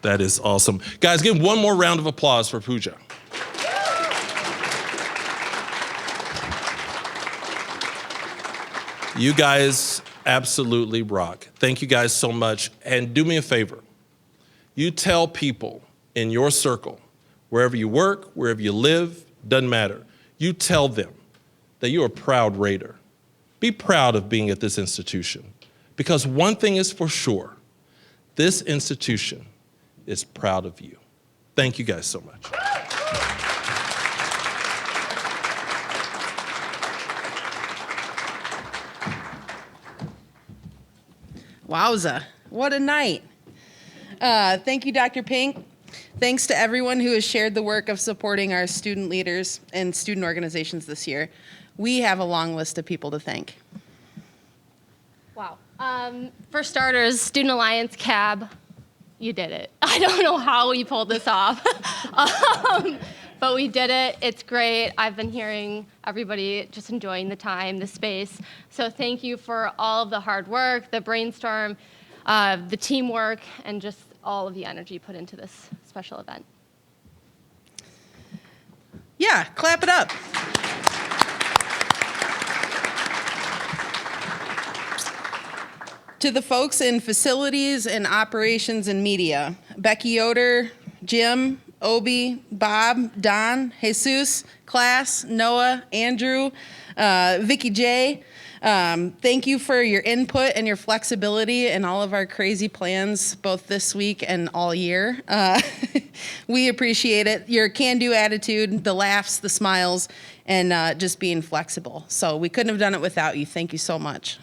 Speaker 15: That is awesome. Guys, give one more round of applause for Pooja. You guys absolutely rock. Thank you guys so much. And do me a favor. You tell people in your circle, wherever you work, wherever you live, doesn't matter. You tell them that you're a proud Raider. Be proud of being at this institution. Because one thing is for sure, this institution is proud of you. Thank you guys so much.
Speaker 17: Wowza, what a night. Thank you, Dr. Pink. Thanks to everyone who has shared the work of supporting our student leaders and student organizations this year. We have a long list of people to thank.
Speaker 18: Wow. For starters, Student Alliance CAB, you did it. I don't know how we pulled this off, but we did it. It's great. I've been hearing everybody just enjoying the time, the space. So thank you for all of the hard work, the brainstorm, the teamwork, and just all of the energy put into this special event.
Speaker 17: Yeah, clap it up. To the folks in facilities and operations and media, Becky Yoder, Jim, Obi, Bob, Don, Jesus, Class, Noah, Andrew, Vicky J. Thank you for your input and your flexibility in all of our crazy plans, both this week and all year. We appreciate it. Your can-do attitude, the laughs, the smiles, and just being flexible. So we couldn't have done it without you. Thank you so much.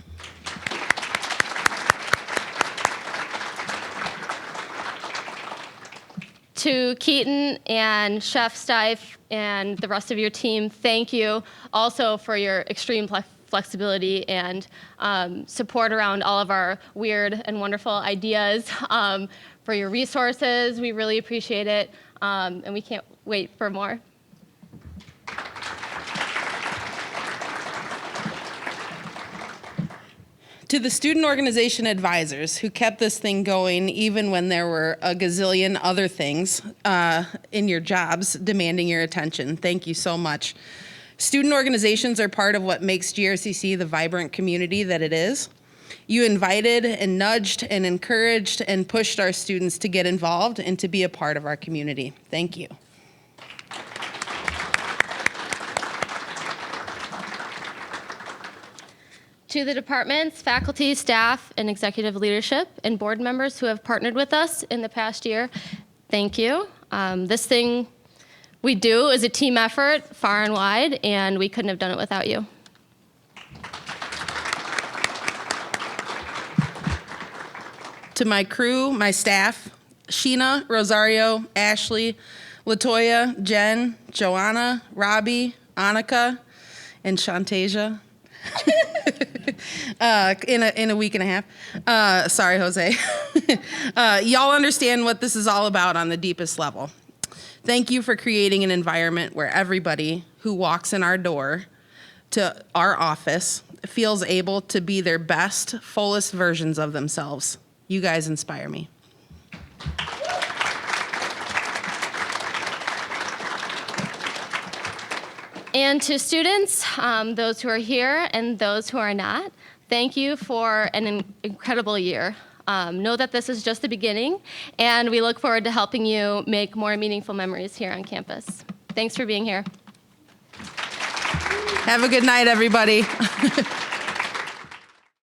Speaker 18: to Keaton and Chef Stife and the rest of your team, thank you also for your extreme flexibility and support around all of our weird and wonderful ideas, for your resources. We really appreciate it, and we can't wait for more.
Speaker 17: To the student organization advisors who kept this thing going even when there were a gazillion other things in your jobs demanding your attention, thank you so much. Student organizations are part of what makes GRCC the vibrant community that it is. You invited and nudged and encouraged and pushed our students to get involved and to be a part of our community. Thank you.
Speaker 18: To the departments, faculty, staff, and executive leadership, and board members who have partnered with us in the past year, thank you. This thing we do is a team effort far and wide, and we couldn't have done it without you.
Speaker 17: To my crew, my staff, Sheena, Rosario, Ashley, Latoya, Jen, Joanna, Robbie, Annika, and Shantasia. In a week and a half. Sorry, Jose. Y'all understand what this is all about on the deepest level. Thank you for creating an environment where everybody who walks in our door to our office feels able to be their best, fullest versions of themselves. You guys inspire me.
Speaker 18: And to students, those who are here and those who are not, thank you for an incredible year. Know that this is just the beginning, and we look forward to helping you make more meaningful memories here on campus. Thanks for being here.
Speaker 17: Have a good night, everybody.